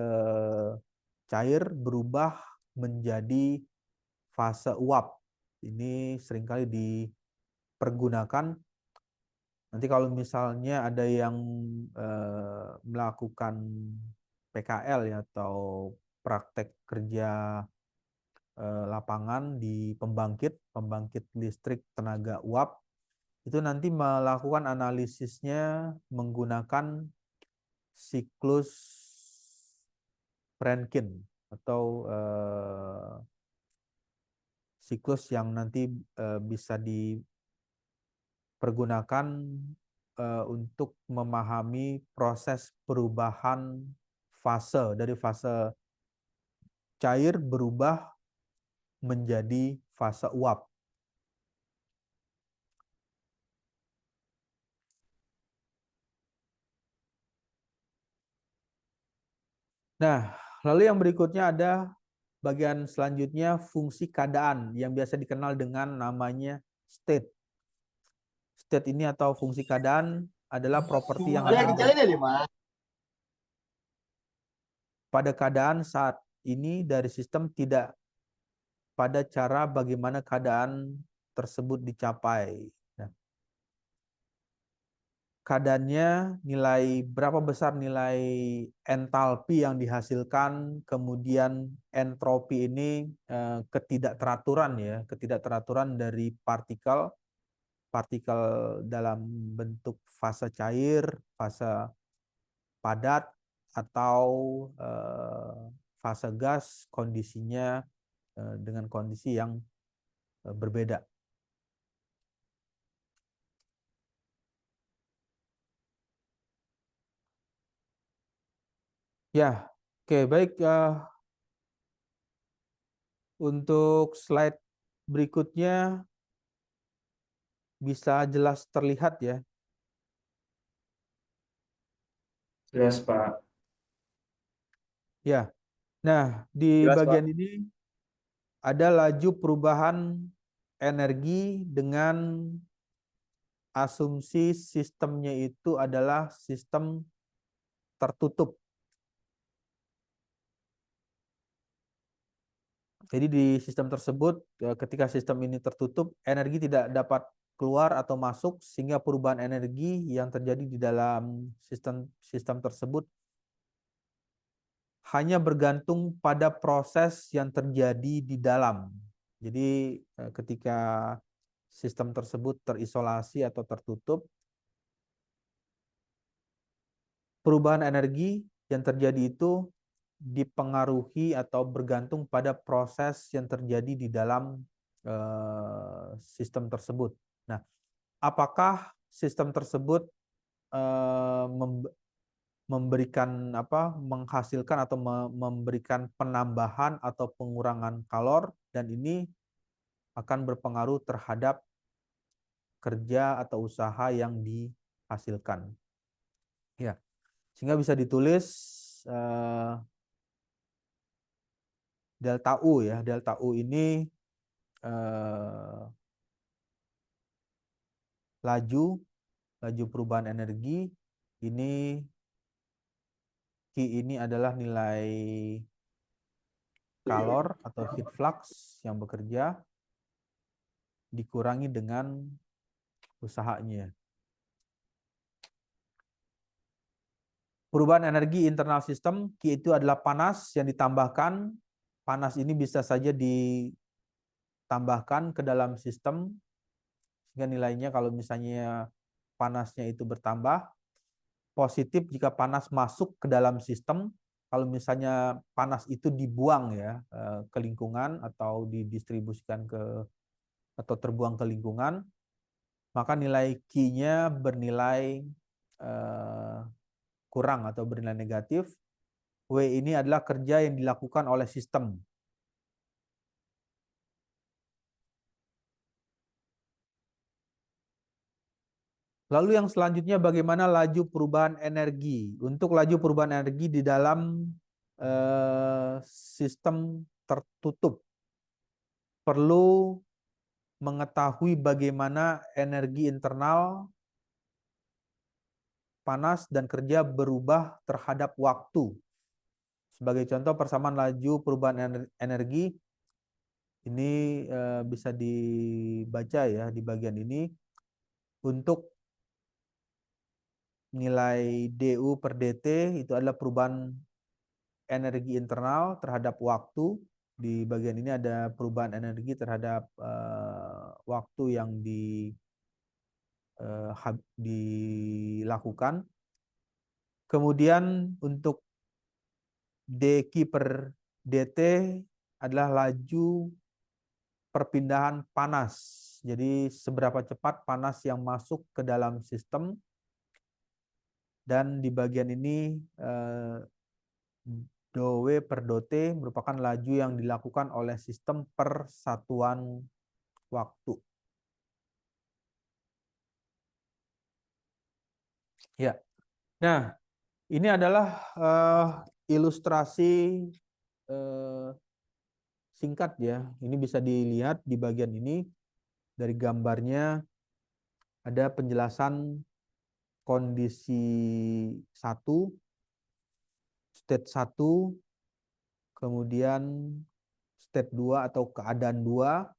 cair berubah menjadi fase uap. Ini seringkali dipergunakan. Nanti kalau misalnya ada yang melakukan PKL ya, atau praktek kerja lapangan di pembangkit listrik tenaga uap, itu nanti melakukan analisisnya menggunakan siklus Rankine atau siklus yang nanti bisa dipergunakan untuk memahami proses perubahan fase dari fase cair berubah menjadi fase uap. Nah, lalu yang berikutnya ada bagian selanjutnya fungsi keadaan yang biasa dikenal dengan namanya state. State ini atau fungsi keadaan adalah properti yang ada pada keadaan saat ini dari sistem, tidak pada cara bagaimana keadaan tersebut dicapai. Nah, keadaannya nilai berapa besar nilai entalpi yang dihasilkan, kemudian entropi ini ketidakteraturan dari partikel dalam bentuk fase cair, fase padat, atau fase gas, kondisinya dengan kondisi yang berbeda. Ya, oke, baik. Untuk slide berikutnya bisa jelas terlihat ya. Jelas, Pak. Ya, nah di Jelas, bagian ini ada laju perubahan energi dengan asumsi sistemnya itu adalah sistem tertutup. Jadi di sistem tersebut, ketika sistem ini tertutup, energi tidak dapat keluar atau masuk, sehingga perubahan energi yang terjadi di dalam sistem tersebut hanya bergantung pada proses yang terjadi di dalam. Jadi ketika sistem tersebut terisolasi atau tertutup, perubahan energi yang terjadi itu dipengaruhi atau bergantung pada proses yang terjadi di dalam sistem tersebut. Nah, apakah sistem tersebut memberikan menghasilkan atau memberikan penambahan atau pengurangan kalor, dan ini akan berpengaruh terhadap kerja atau usaha yang dihasilkan. Ya, sehingga bisa ditulis delta U ya. Delta U ini laju perubahan energi. Ini Q ini adalah nilai kalor atau heat flux yang bekerja dikurangi dengan usahanya. Perubahan energi internal sistem, Q itu adalah panas yang ditambahkan. Panas ini bisa saja ditambahkan ke dalam sistem, sehingga nilainya kalau misalnya panasnya itu bertambah. Positif jika panas masuk ke dalam sistem. Kalau misalnya panas itu dibuang ya ke lingkungan atau didistribusikan atau terbuang ke lingkungan, maka nilai Q-nya bernilai kurang atau bernilai negatif. W ini adalah kerja yang dilakukan oleh sistem. Lalu yang selanjutnya, bagaimana laju perubahan energi? Untuk laju perubahan energi di dalam sistem tertutup, perlu mengetahui bagaimana energi internal, panas, dan kerja berubah terhadap waktu. Sebagai contoh, persamaan laju perubahan energi, ini bisa dibaca ya di bagian ini. Untuk nilai DU per DT itu adalah perubahan energi internal terhadap waktu. Di bagian ini ada perubahan energi terhadap waktu yang dilakukan. Kemudian untuk dQ per DT adalah laju perpindahan panas. Jadi seberapa cepat panas yang masuk ke dalam sistem. Dan di bagian ini dou W per dou T merupakan laju yang dilakukan oleh sistem per satuan waktu. Ya, nah ini adalah ilustrasi singkat ya. Ini bisa dilihat di bagian ini dari gambarnya ada penjelasan kondisi 1, state 1, kemudian state 2 atau keadaan 2,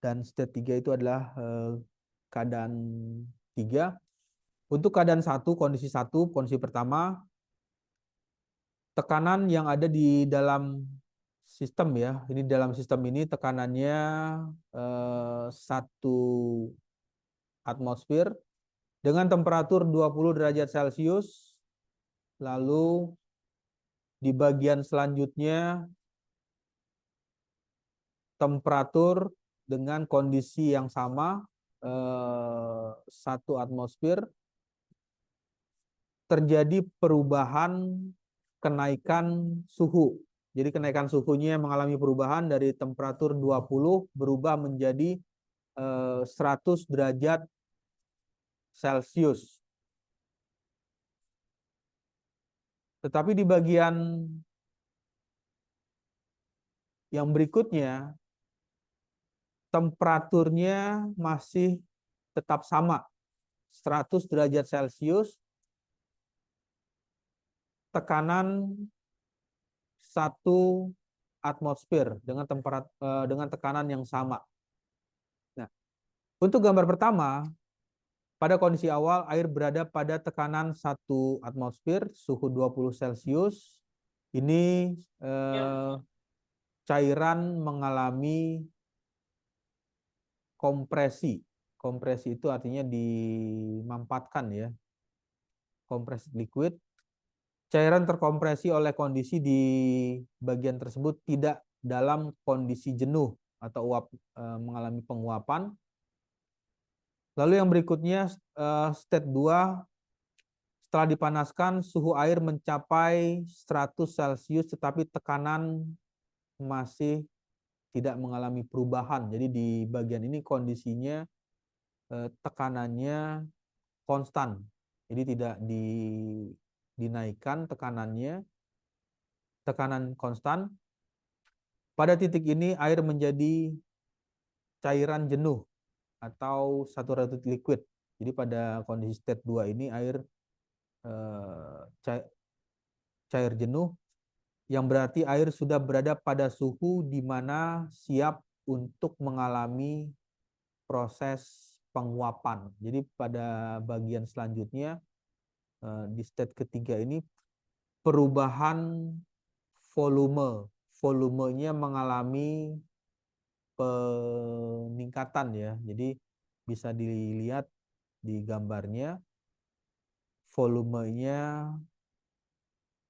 dan state 3 itu adalah keadaan 3. Untuk keadaan 1, kondisi pertama, tekanan yang ada di dalam sistem ya. Ini dalam sistem ini tekanannya 1 atmosfer dengan temperatur 20 derajat Celcius. Lalu di bagian selanjutnya temperatur dengan kondisi yang sama 1 atmosfer, terjadi perubahan kenaikan suhu. Jadi kenaikan suhunya mengalami perubahan dari temperatur 20 berubah menjadi 100 derajat Celcius. Tetapi di bagian yang berikutnya, temperaturnya masih tetap sama, 100 derajat Celcius, tekanan 1 atmosfer dengan tekanan yang sama. Nah, untuk gambar pertama, pada kondisi awal air berada pada tekanan 1 atmosfer, suhu 20 Celcius, ini cairan mengalami kompresi. Kompresi itu artinya dimampatkan ya. Compressed liquid. Cairan terkompresi oleh kondisi di bagian tersebut tidak dalam kondisi jenuh atau uap, mengalami penguapan. Lalu yang berikutnya state 2, setelah dipanaskan suhu air mencapai 100 Celcius tetapi tekanan masih tidak mengalami perubahan. Jadi di bagian ini kondisinya tekanannya konstan. Jadi tidak dinaikkan tekanannya, tekanan konstan. Pada titik ini air menjadi cairan jenuh atau saturated liquid. Jadi pada kondisi state 2 ini air cair jenuh, yang berarti air sudah berada pada suhu di mana siap untuk mengalami proses penguapan. Jadi pada bagian selanjutnya di state ketiga ini perubahan volumenya mengalami peningkatan ya. Jadi bisa dilihat di gambarnya volumenya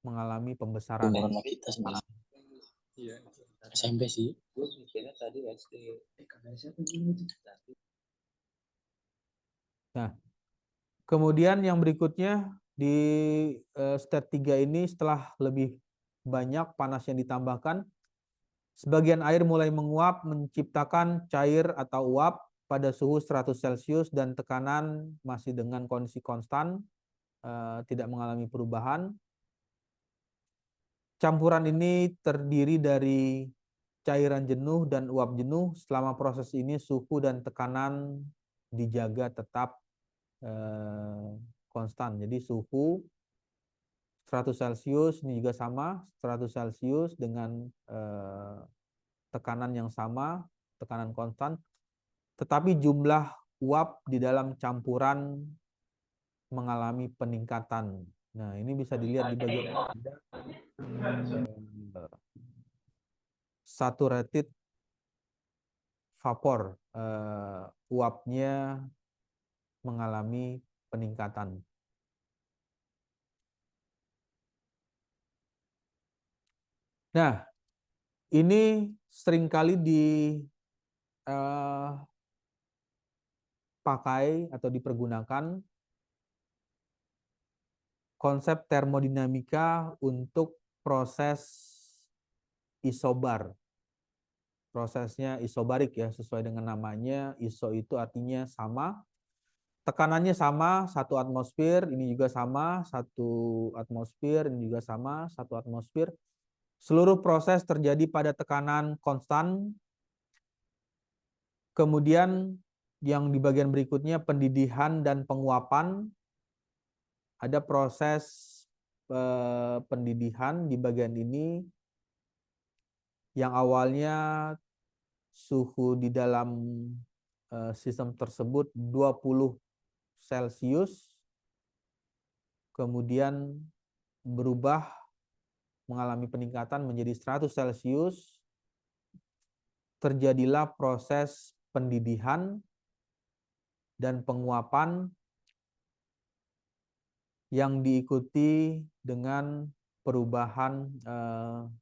mengalami pembesaran. Kita semalam. Iya. SMP sih. Gue mikirnya tadi SD. Nah, kemudian yang berikutnya di state 3 ini setelah lebih banyak panas yang ditambahkan, sebagian air mulai menguap menciptakan cair atau uap pada suhu 100 Celcius dan tekanan masih dengan kondisi konstan, tidak mengalami perubahan. Campuran ini terdiri dari cairan jenuh dan uap jenuh. Selama proses ini suhu dan tekanan dijaga tetap konstan. Jadi suhu 100 Celcius ini juga sama, 100 Celcius dengan tekanan yang sama, tekanan konstan. Tetapi jumlah uap di dalam campuran mengalami peningkatan. Nah, ini bisa dilihat di bagian saturated vapor, uapnya mengalami peningkatan. Nah, ini seringkali dipakai atau dipergunakan konsep termodinamika untuk proses isobar. Prosesnya isobarik ya, sesuai dengan namanya. Iso itu artinya sama. Tekanannya sama, 1 atmosfer, ini juga sama, 1 atmosfer, ini juga sama, 1 atmosfer. Seluruh proses terjadi pada tekanan konstan. Kemudian yang di bagian berikutnya pendidihan dan penguapan. Ada proses pendidihan di bagian ini yang awalnya suhu di dalam sistem tersebut 20 Celcius, kemudian berubah mengalami peningkatan menjadi 100 Celcius, terjadilah proses pendidihan dan penguapan yang diikuti dengan perubahan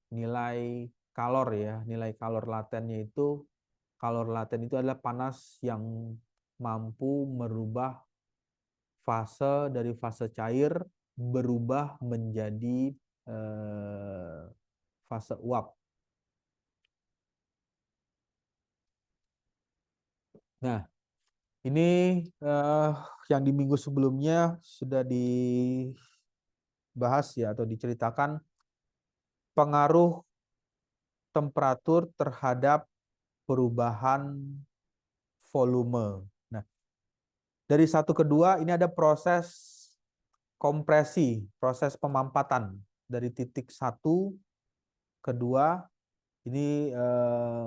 nilai kalor ya. Nilai kalor latennya itu, kalor laten itu adalah panas yang mampu merubah fase dari fase cair berubah menjadi fase uap. Nah, ini yang di minggu sebelumnya sudah dibahas ya atau diceritakan pengaruh temperatur terhadap perubahan volume. Nah, dari 1 ke 2 ini ada proses kompresi, proses pemampatan dari titik 1 ke 2. Ini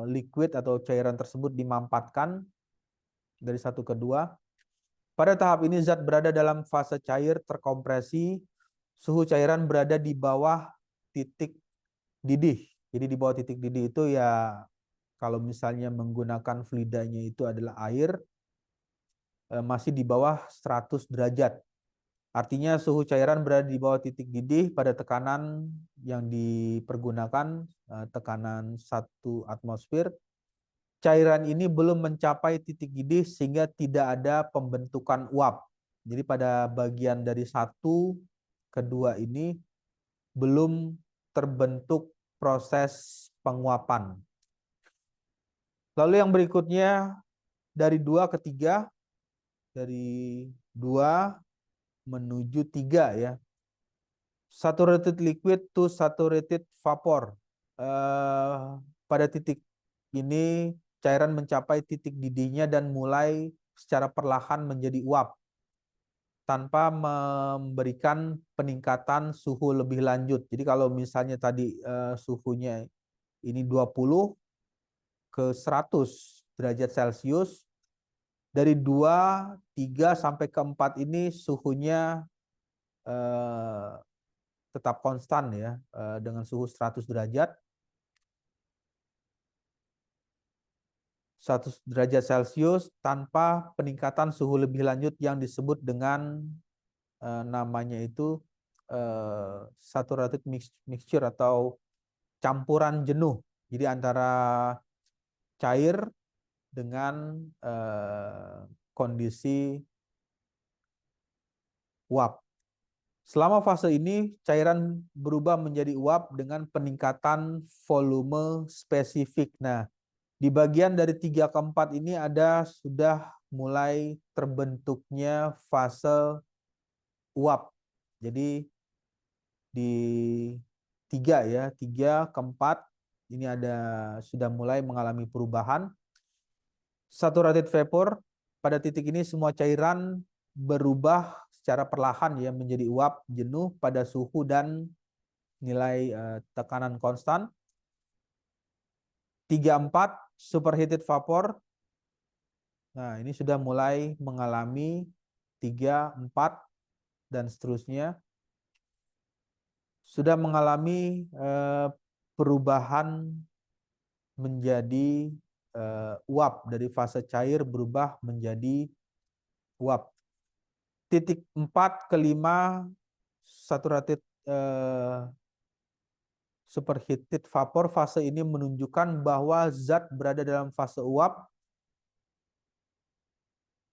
liquid atau cairan tersebut dimampatkan dari 1 ke 2. Pada tahap ini zat berada dalam fase cair terkompresi, suhu cairan berada di bawah titik didih. Jadi di bawah titik didih itu ya kalau misalnya menggunakan fluidanya itu adalah air, masih di bawah 100 derajat. Artinya suhu cairan berada di bawah titik didih pada tekanan yang dipergunakan, tekanan 1 atmosfer. Cairan ini belum mencapai titik didih sehingga tidak ada pembentukan uap. Jadi pada bagian dari 1 ke 2 ini belum terbentuk proses penguapan. Lalu yang berikutnya dari 2 ke 3, dari 2 menuju 3 ya. Saturated liquid to saturated vapor. Pada titik ini cairan mencapai titik didihnya dan mulai secara perlahan menjadi uap tanpa memberikan peningkatan suhu lebih lanjut. Jadi kalau misalnya tadi suhunya ini 20 ke 100 derajat Celcius, dari 2, 3 sampai ke 4 ini suhunya tetap konstan ya, dengan suhu 100 derajat. 100 derajat Celcius tanpa peningkatan suhu lebih lanjut yang disebut dengan namanya itu saturated mixture atau campuran jenuh. Jadi antara cair dengan kondisi uap. Selama fase ini cairan berubah menjadi uap dengan peningkatan volume spesifik. Nah, di bagian dari 3 ke 4 ini ada sudah mulai terbentuknya fase uap. Jadi di 3 ya, 3 ke 4 ini ada sudah mulai mengalami perubahan. Saturated vapor, pada titik ini semua cairan berubah secara perlahan ya menjadi uap jenuh pada suhu dan nilai tekanan konstan. 3-4 superheated vapor. Nah, ini sudah mulai mengalami 3-4 dan seterusnya. Sudah mengalami perubahan menjadi uap, dari fase cair berubah menjadi uap. Titik 4 ke 5 saturated superheated vapor, fase ini menunjukkan bahwa zat berada dalam fase uap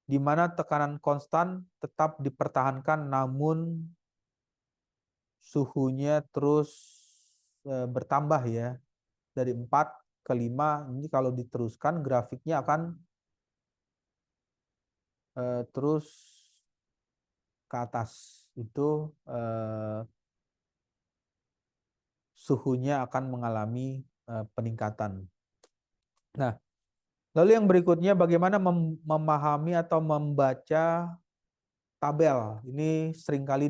di mana tekanan konstan tetap dipertahankan namun suhunya terus bertambah ya. Dari 4 ke 5 ini kalau diteruskan grafiknya akan terus ke atas. Itu suhunya akan mengalami peningkatan. Nah, lalu yang berikutnya bagaimana memahami atau membaca tabel. Ini seringkali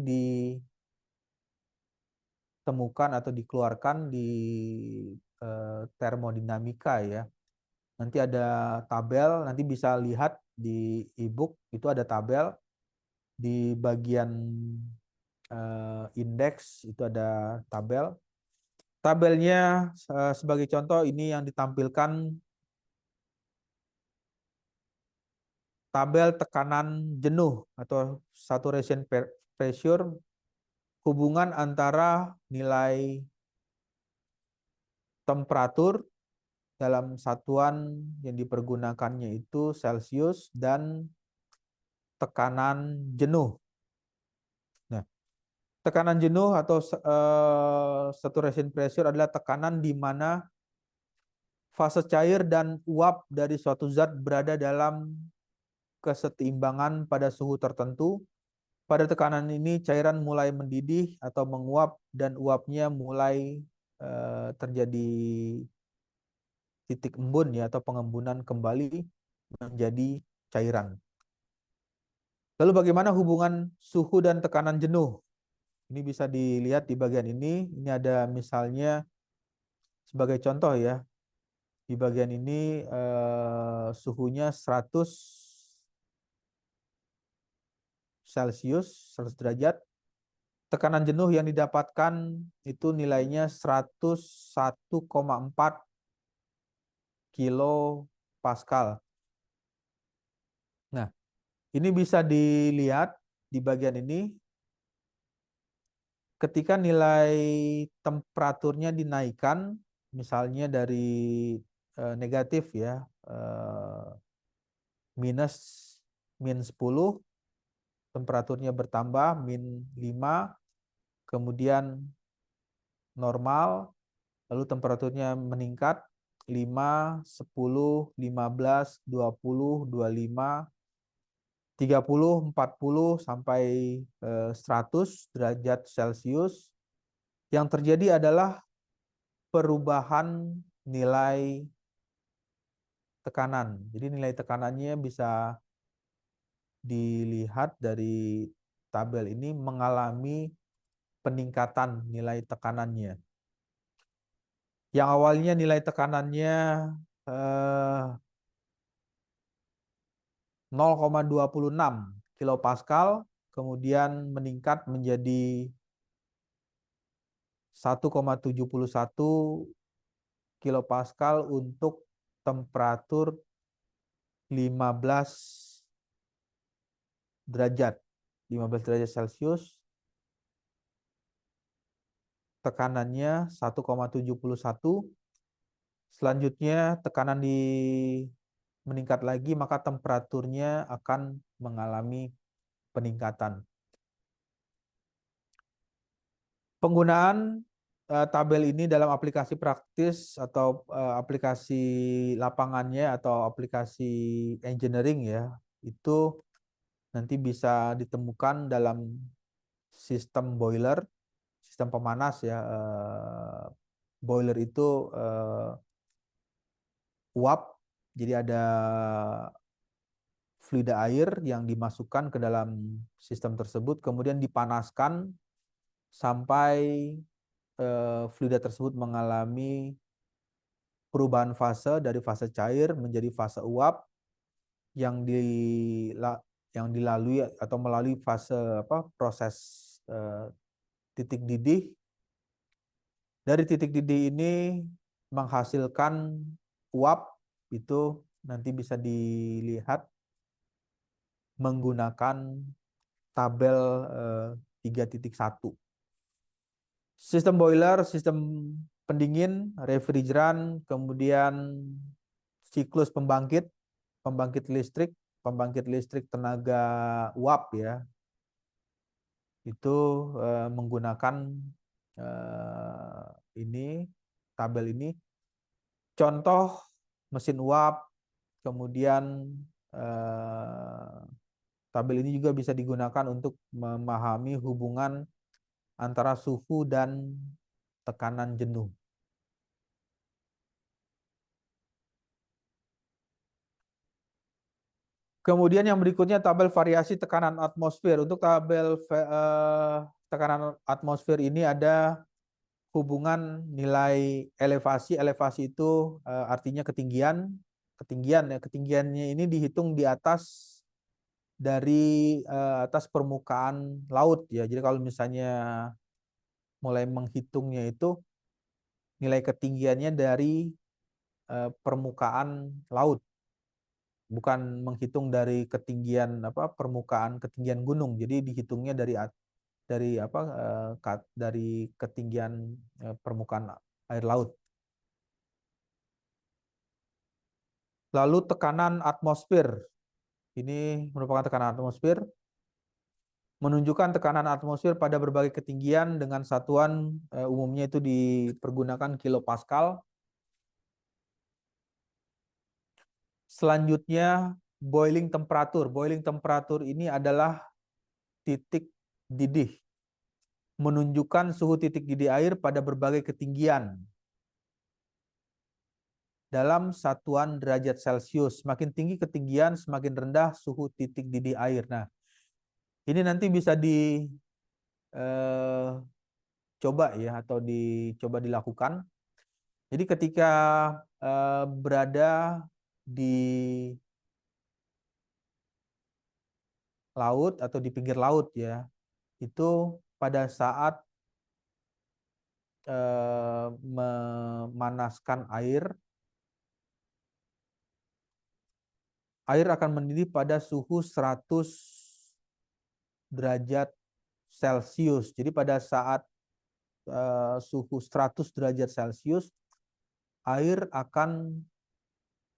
ditemukan atau dikeluarkan di termodinamika ya. Nanti ada tabel, nanti bisa lihat di e-book itu ada tabel. Di bagian indeks itu ada tabel. Tabelnya sebagai contoh ini yang ditampilkan tabel tekanan jenuh atau saturation pressure, hubungan antara nilai temperatur dalam satuan yang dipergunakannya itu Celcius dan tekanan jenuh. Nah, tekanan jenuh atau saturation pressure adalah tekanan di mana fase cair dan uap dari suatu zat berada dalam keseimbangan pada suhu tertentu. Pada tekanan ini cairan mulai mendidih atau menguap dan uapnya mulai terjadi titik embun ya atau pengembunan kembali menjadi cairan. Lalu bagaimana hubungan suhu dan tekanan jenuh? Ini bisa dilihat di bagian ini. Ini ada misalnya sebagai contoh ya. Di bagian ini suhunya 100 Celcius, 100 derajat. tekanan jenuh yang didapatkan itu nilainya 101,4 kilo Pascal. Nah, ini bisa dilihat di bagian ini ketika nilai temperaturnya dinaikkan, misalnya dari negatif ya, min 10, temperaturnya bertambah, min 5, kemudian normal, lalu temperaturnya meningkat, 5, 10, 15, 20, 25, 30, 40, sampai 100 derajat Celcius. Yang terjadi adalah perubahan nilai tekanan. Jadi nilai tekanannya bisa dilihat dari tabel ini mengalami peningkatan nilai tekanannya. Yang awalnya nilai tekanannya 0,26 kilopascal, kemudian meningkat menjadi 1,71 kilopascal untuk temperatur 15 derajat Celcius. Tekanannya 1,71. Selanjutnya tekanan meningkat lagi, maka temperaturnya akan mengalami peningkatan. Penggunaan tabel ini dalam aplikasi praktis atau aplikasi lapangannya atau aplikasi engineering ya, itu nanti bisa ditemukan dalam sistem boiler, sistem pemanas ya. Boiler itu uap, jadi ada fluida air yang dimasukkan ke dalam sistem tersebut, kemudian dipanaskan sampai fluida tersebut mengalami perubahan fase dari fase cair menjadi fase uap yang dilalui atau melalui fase proses titik didih. Dari titik didih ini menghasilkan uap, itu nanti bisa dilihat menggunakan tabel 3.1. Sistem boiler, sistem pendingin, refrigeran, kemudian siklus pembangkit listrik tenaga uap ya. Itu menggunakan tabel ini. Contoh mesin uap, kemudian tabel ini juga bisa digunakan untuk memahami hubungan antara suhu dan tekanan jenuh. Kemudian yang berikutnya tabel variasi tekanan atmosfer. Untuk tabel tekanan atmosfer ini ada hubungan nilai elevasi. Elevasi itu artinya ketinggian. Ketinggiannya ini dihitung di atas dari atas permukaan laut ya. Jadi kalau misalnya mulai menghitungnya itu nilai ketinggiannya dari permukaan laut, bukan menghitung dari ketinggian ketinggian gunung. Jadi dihitungnya dari ketinggian permukaan air laut. Lalu tekanan atmosfer. Ini merupakan tekanan atmosfer, menunjukkan tekanan atmosfer pada berbagai ketinggian dengan satuan umumnya itu dipergunakan kilopascal. Selanjutnya boiling temperatur. Boiling temperatur ini adalah titik didih, menunjukkan suhu titik didih air pada berbagai ketinggian dalam satuan derajat Celcius. Semakin tinggi ketinggian, semakin rendah suhu titik didih air. Nah, ini nanti bisa dicoba ya, atau dicoba dilakukan. Jadi ketika berada di laut atau di pinggir laut ya, itu pada saat memanaskan air, air akan mendidih pada suhu 100 derajat Celcius. Jadi pada saat suhu 100 derajat Celcius, air akan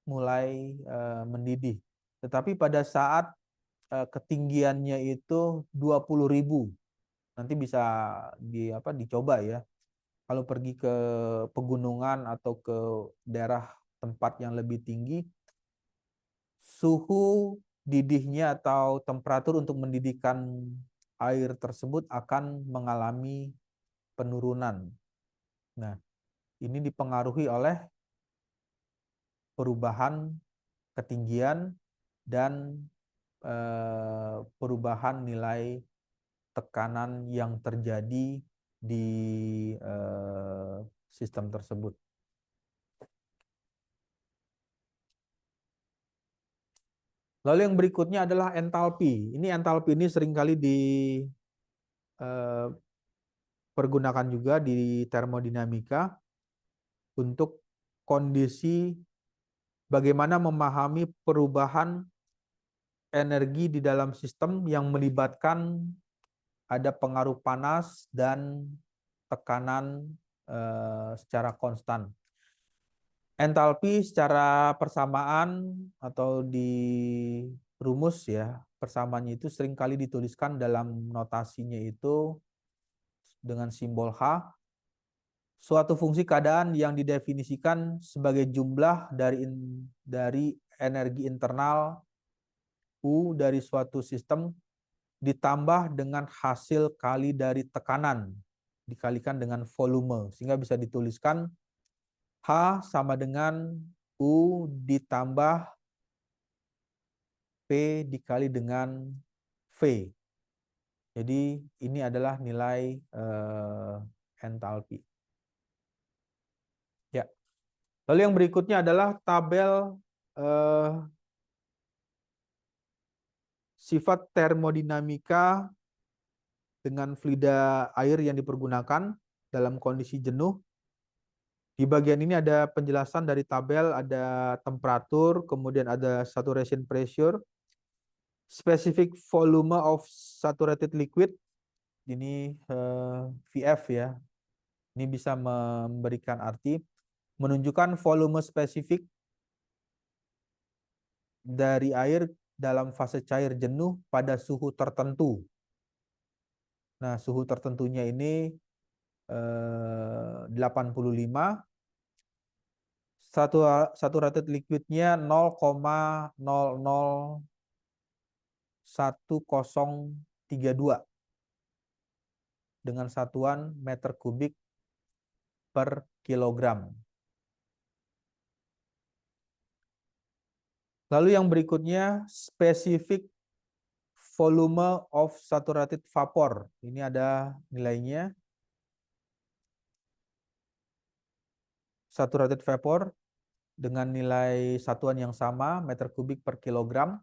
mulai mendidih. Tetapi pada saat ketinggiannya itu 20.000, nanti bisa dicoba ya. Kalau pergi ke pegunungan atau ke daerah tempat yang lebih tinggi, suhu didihnya atau temperatur untuk mendidihkan air tersebut akan mengalami penurunan. Nah, ini dipengaruhi oleh perubahan ketinggian dan perubahan nilai tekanan yang terjadi di sistem tersebut. Lalu yang berikutnya adalah entalpi. Ini entalpi ini seringkali dipergunakan juga di termodinamika untuk kondisi bagaimana memahami perubahan energi di dalam sistem yang melibatkan ada pengaruh panas dan tekanan secara konstan. Entalpi secara persamaan atau di rumus ya, persamaannya itu seringkali dituliskan dalam notasinya itu dengan simbol H. Suatu fungsi keadaan yang didefinisikan sebagai jumlah dari energi internal U dari suatu sistem ditambah dengan hasil kali dari tekanan dikalikan dengan volume, sehingga bisa dituliskan H sama dengan U ditambah P dikali dengan V. Jadi ini adalah nilai entalpi. Ya. Lalu yang berikutnya adalah tabel sifat termodinamika dengan fluida air yang dipergunakan dalam kondisi jenuh. Di bagian ini ada penjelasan dari tabel, ada temperatur, kemudian ada saturation pressure, specific volume of saturated liquid, ini VF ya. Ini bisa memberikan arti menunjukkan volume spesifik dari air dalam fase cair jenuh pada suhu tertentu. Nah, suhu tertentunya ini 85. Saturated liquidnya 0,001032 dengan satuan meter kubik per kilogram. Lalu yang berikutnya specific volume of saturated vapor. Ini ada nilainya. Saturated vapor dengan nilai satuan yang sama, meter kubik per kilogram.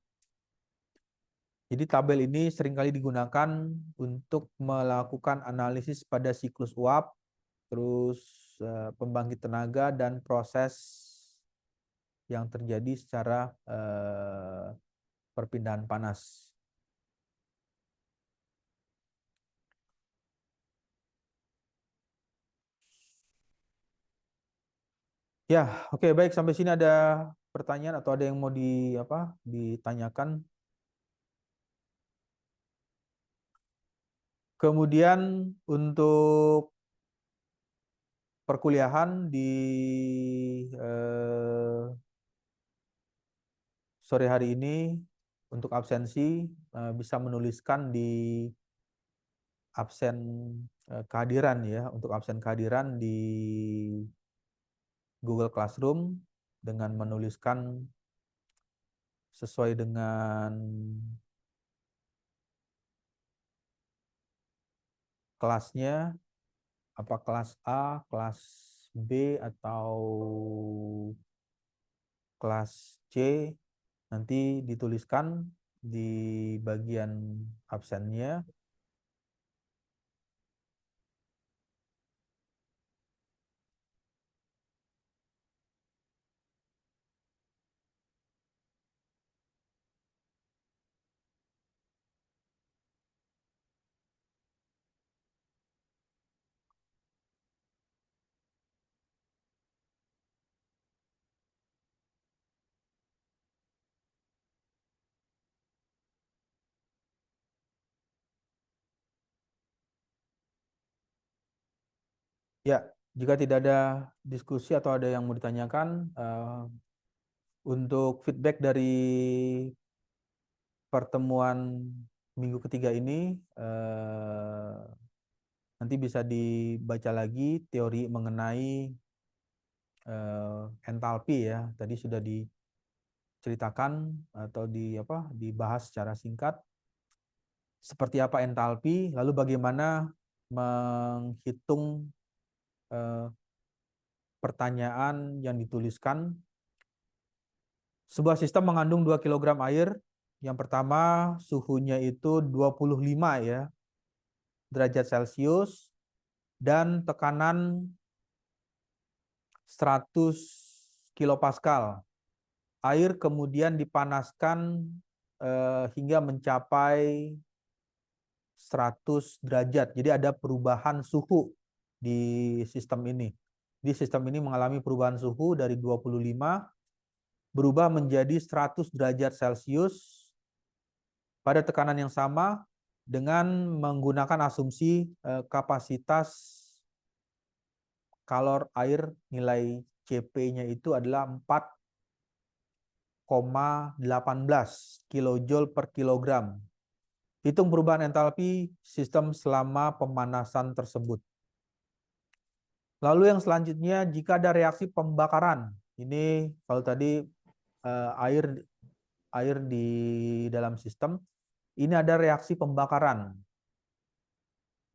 Jadi tabel ini seringkali digunakan untuk melakukan analisis pada siklus uap, terus pembangkit tenaga dan proses yang terjadi secara perpindahan panas. Ya, oke, baik, sampai sini ada pertanyaan atau ada yang mau ditanyakan? Kemudian untuk perkuliahan di sore hari ini untuk absensi bisa menuliskan di absen kehadiran ya, untuk absen kehadiran di Google Classroom dengan menuliskan sesuai dengan kelasnya, apa kelas A, kelas B, atau kelas C, nanti dituliskan di bagian absennya. Ya, jika tidak ada diskusi atau ada yang mau ditanyakan, untuk feedback dari pertemuan minggu ketiga ini, nanti bisa dibaca lagi teori mengenai entalpi ya. Tadi sudah diceritakan atau dibahas secara singkat seperti apa entalpi, lalu bagaimana menghitung pertanyaan yang dituliskan. Sebuah sistem mengandung 2 kg air. Yang pertama suhunya itu 25 ya derajat Celcius dan tekanan 100 kilopascal. Air kemudian dipanaskan hingga mencapai 100 derajat. Jadi ada perubahan suhu di sistem ini. Di sistem ini mengalami perubahan suhu dari 25 berubah menjadi 100 derajat Celcius pada tekanan yang sama dengan menggunakan asumsi kapasitas kalor air nilai Cp-nya itu adalah 4,18 kilojoule per kilogram. Hitung perubahan entalpi sistem selama pemanasan tersebut. Lalu yang selanjutnya, jika ada reaksi pembakaran. Ini kalau tadi air di dalam sistem, ini ada reaksi pembakaran.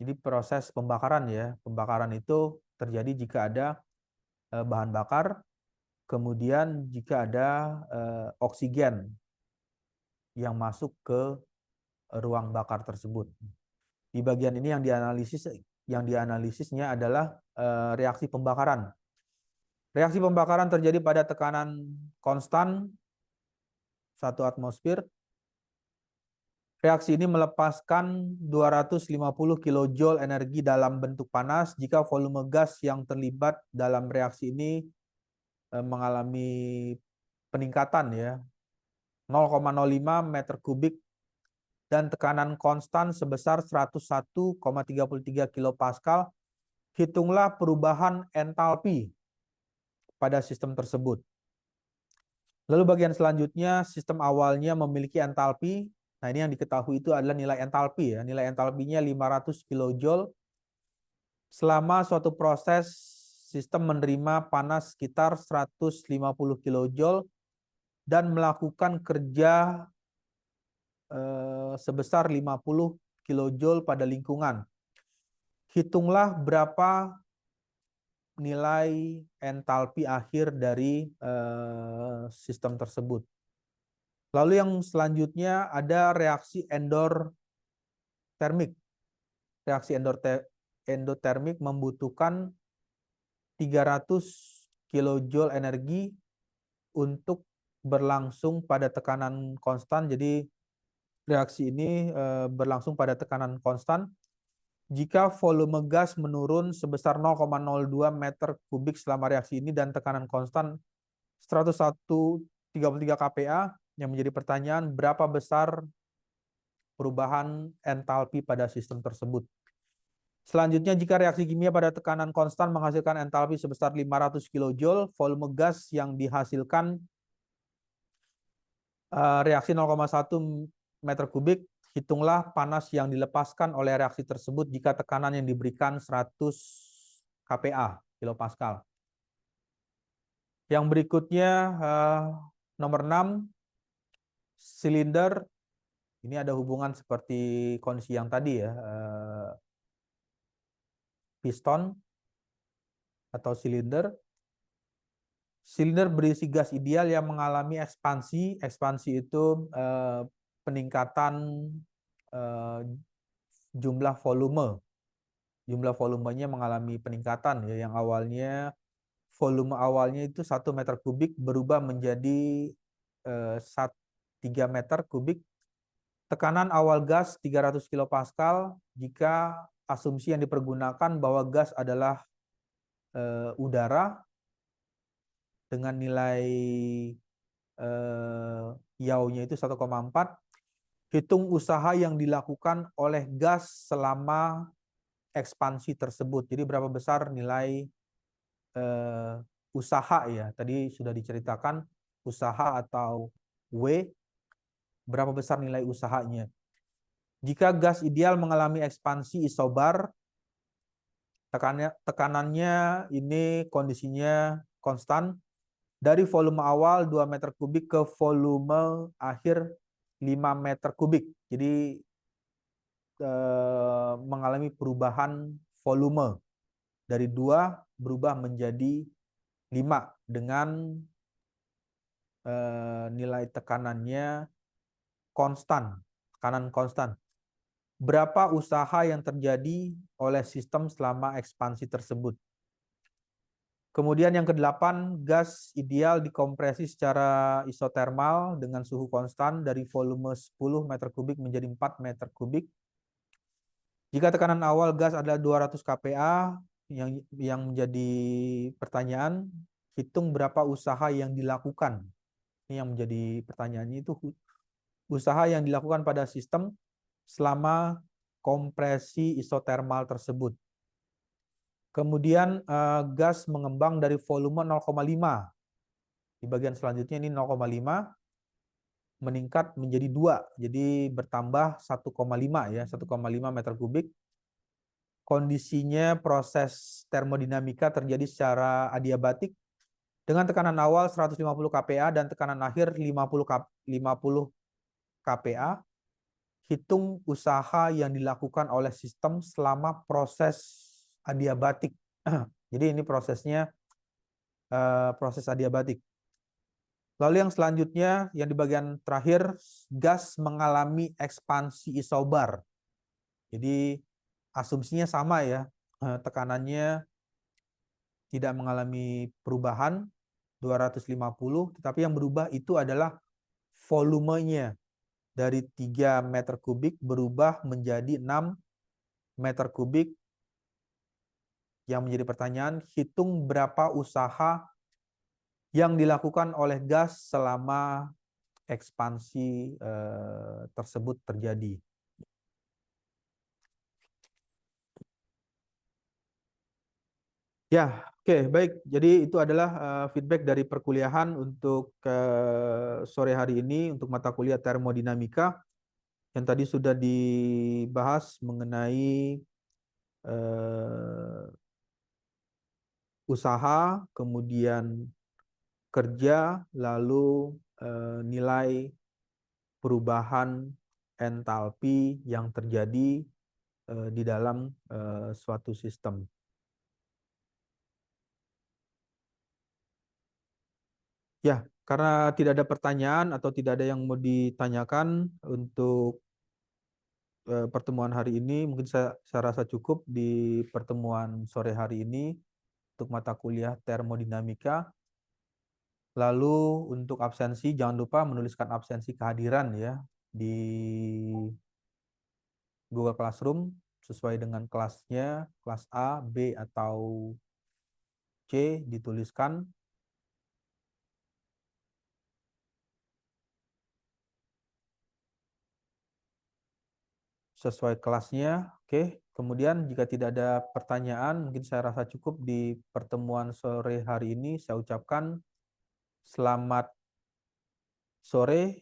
Jadi proses pembakaran ya. Pembakaran itu terjadi jika ada bahan bakar, kemudian jika ada oksigen yang masuk ke ruang bakar tersebut. Di bagian ini yang dianalisisnya adalah reaksi pembakaran. Reaksi pembakaran terjadi pada tekanan konstan 1 atmosfer. Reaksi ini melepaskan 250 kilojoule energi dalam bentuk panas jika volume gas yang terlibat dalam reaksi ini mengalami peningkatan ya 0,05 meter kubik dan tekanan konstan sebesar 101,33 kilopascal. Hitunglah perubahan entalpi pada sistem tersebut. Lalu bagian selanjutnya, sistem awalnya memiliki entalpi. Nah, ini yang diketahui itu adalah nilai entalpi ya. Nilai entalpinya 500 kilojoule. Selama suatu proses, sistem menerima panas sekitar 150 kilojoule dan melakukan kerja sebesar 50 kilojoule pada lingkungan. Hitunglah berapa nilai entalpi akhir dari sistem tersebut. Lalu yang selanjutnya ada reaksi endotermik. Reaksi endotermik membutuhkan 300 kilojoule energi untuk berlangsung pada tekanan konstan. Jadi reaksi ini berlangsung pada tekanan konstan. Jika volume gas menurun sebesar 0,02 meter kubik selama reaksi ini dan tekanan konstan 101,33 kPa, yang menjadi pertanyaan berapa besar perubahan entalpi pada sistem tersebut. Selanjutnya, jika reaksi kimia pada tekanan konstan menghasilkan entalpi sebesar 500 kJ, volume gas yang dihasilkan reaksi 0,1 meter kubik, hitunglah panas yang dilepaskan oleh reaksi tersebut jika tekanan yang diberikan 100 kPa, kilopascal. Yang berikutnya, nomor 6, silinder. Ini ada hubungan seperti kondisi yang tadi ya, piston atau silinder. Silinder berisi gas ideal yang mengalami ekspansi. Ekspansi itu peningkatan jumlah volume. Jumlah volumenya mengalami peningkatan ya, yang awalnya volume awalnya itu 1 meter kubik berubah menjadi 3 meter kubik. Tekanan awal gas 300 kilopascal jika asumsi yang dipergunakan bahwa gas adalah udara dengan nilai YAU-nya itu 1,4. Hitung usaha yang dilakukan oleh gas selama ekspansi tersebut. Jadi berapa besar nilai usaha ya. Tadi sudah diceritakan usaha atau W, berapa besar nilai usahanya. Jika gas ideal mengalami ekspansi isobar, tekanannya ini kondisinya konstan dari volume awal 2 meter kubik ke volume akhir 5 meter kubik. Jadi mengalami perubahan volume dari 2 berubah menjadi 5 dengan nilai tekanannya konstan, tekanan konstan. Berapa usaha yang terjadi oleh sistem selama ekspansi tersebut? Kemudian yang ke-8, gas ideal dikompresi secara isotermal dengan suhu konstan dari volume 10 meter kubik menjadi 4 meter kubik. Jika tekanan awal gas adalah 200 kPa, yang menjadi pertanyaan, hitung berapa usaha yang dilakukan. Ini yang menjadi pertanyaannya itu usaha yang dilakukan pada sistem selama kompresi isotermal tersebut. Kemudian gas mengembang dari volume 0,5. Di bagian selanjutnya ini 0,5 meningkat menjadi 2. Jadi bertambah 1,5 ya, 1,5 meter kubik. Kondisinya proses termodinamika terjadi secara adiabatik dengan tekanan awal 150 kPa dan tekanan akhir 50 kPa. Hitung usaha yang dilakukan oleh sistem selama proses adiabatik. Jadi ini prosesnya proses adiabatik. Lalu yang selanjutnya, yang di bagian terakhir, gas mengalami ekspansi isobar. Jadi asumsinya sama ya, tekanannya tidak mengalami perubahan 250, tetapi yang berubah itu adalah volumenya. Dari 3 meter kubik berubah menjadi 6 meter kubik. Yang menjadi pertanyaan, hitung berapa usaha yang dilakukan oleh gas selama ekspansi tersebut terjadi. Ya, oke, baik. Jadi itu adalah feedback dari perkuliahan untuk sore hari ini untuk mata kuliah termodinamika yang tadi sudah dibahas mengenai usaha, kemudian kerja, lalu nilai perubahan entalpi yang terjadi di dalam suatu sistem. Ya, karena tidak ada pertanyaan atau tidak ada yang mau ditanyakan untuk pertemuan hari ini, mungkin saya rasa cukup di pertemuan sore hari ini untuk mata kuliah termodinamika. Lalu untuk absensi, jangan lupa menuliskan absensi kehadiran ya di Google Classroom sesuai dengan kelasnya, kelas A, B, atau C dituliskan. Sesuai kelasnya, oke. Kemudian jika tidak ada pertanyaan, mungkin saya rasa cukup di pertemuan sore hari ini. Saya ucapkan selamat sore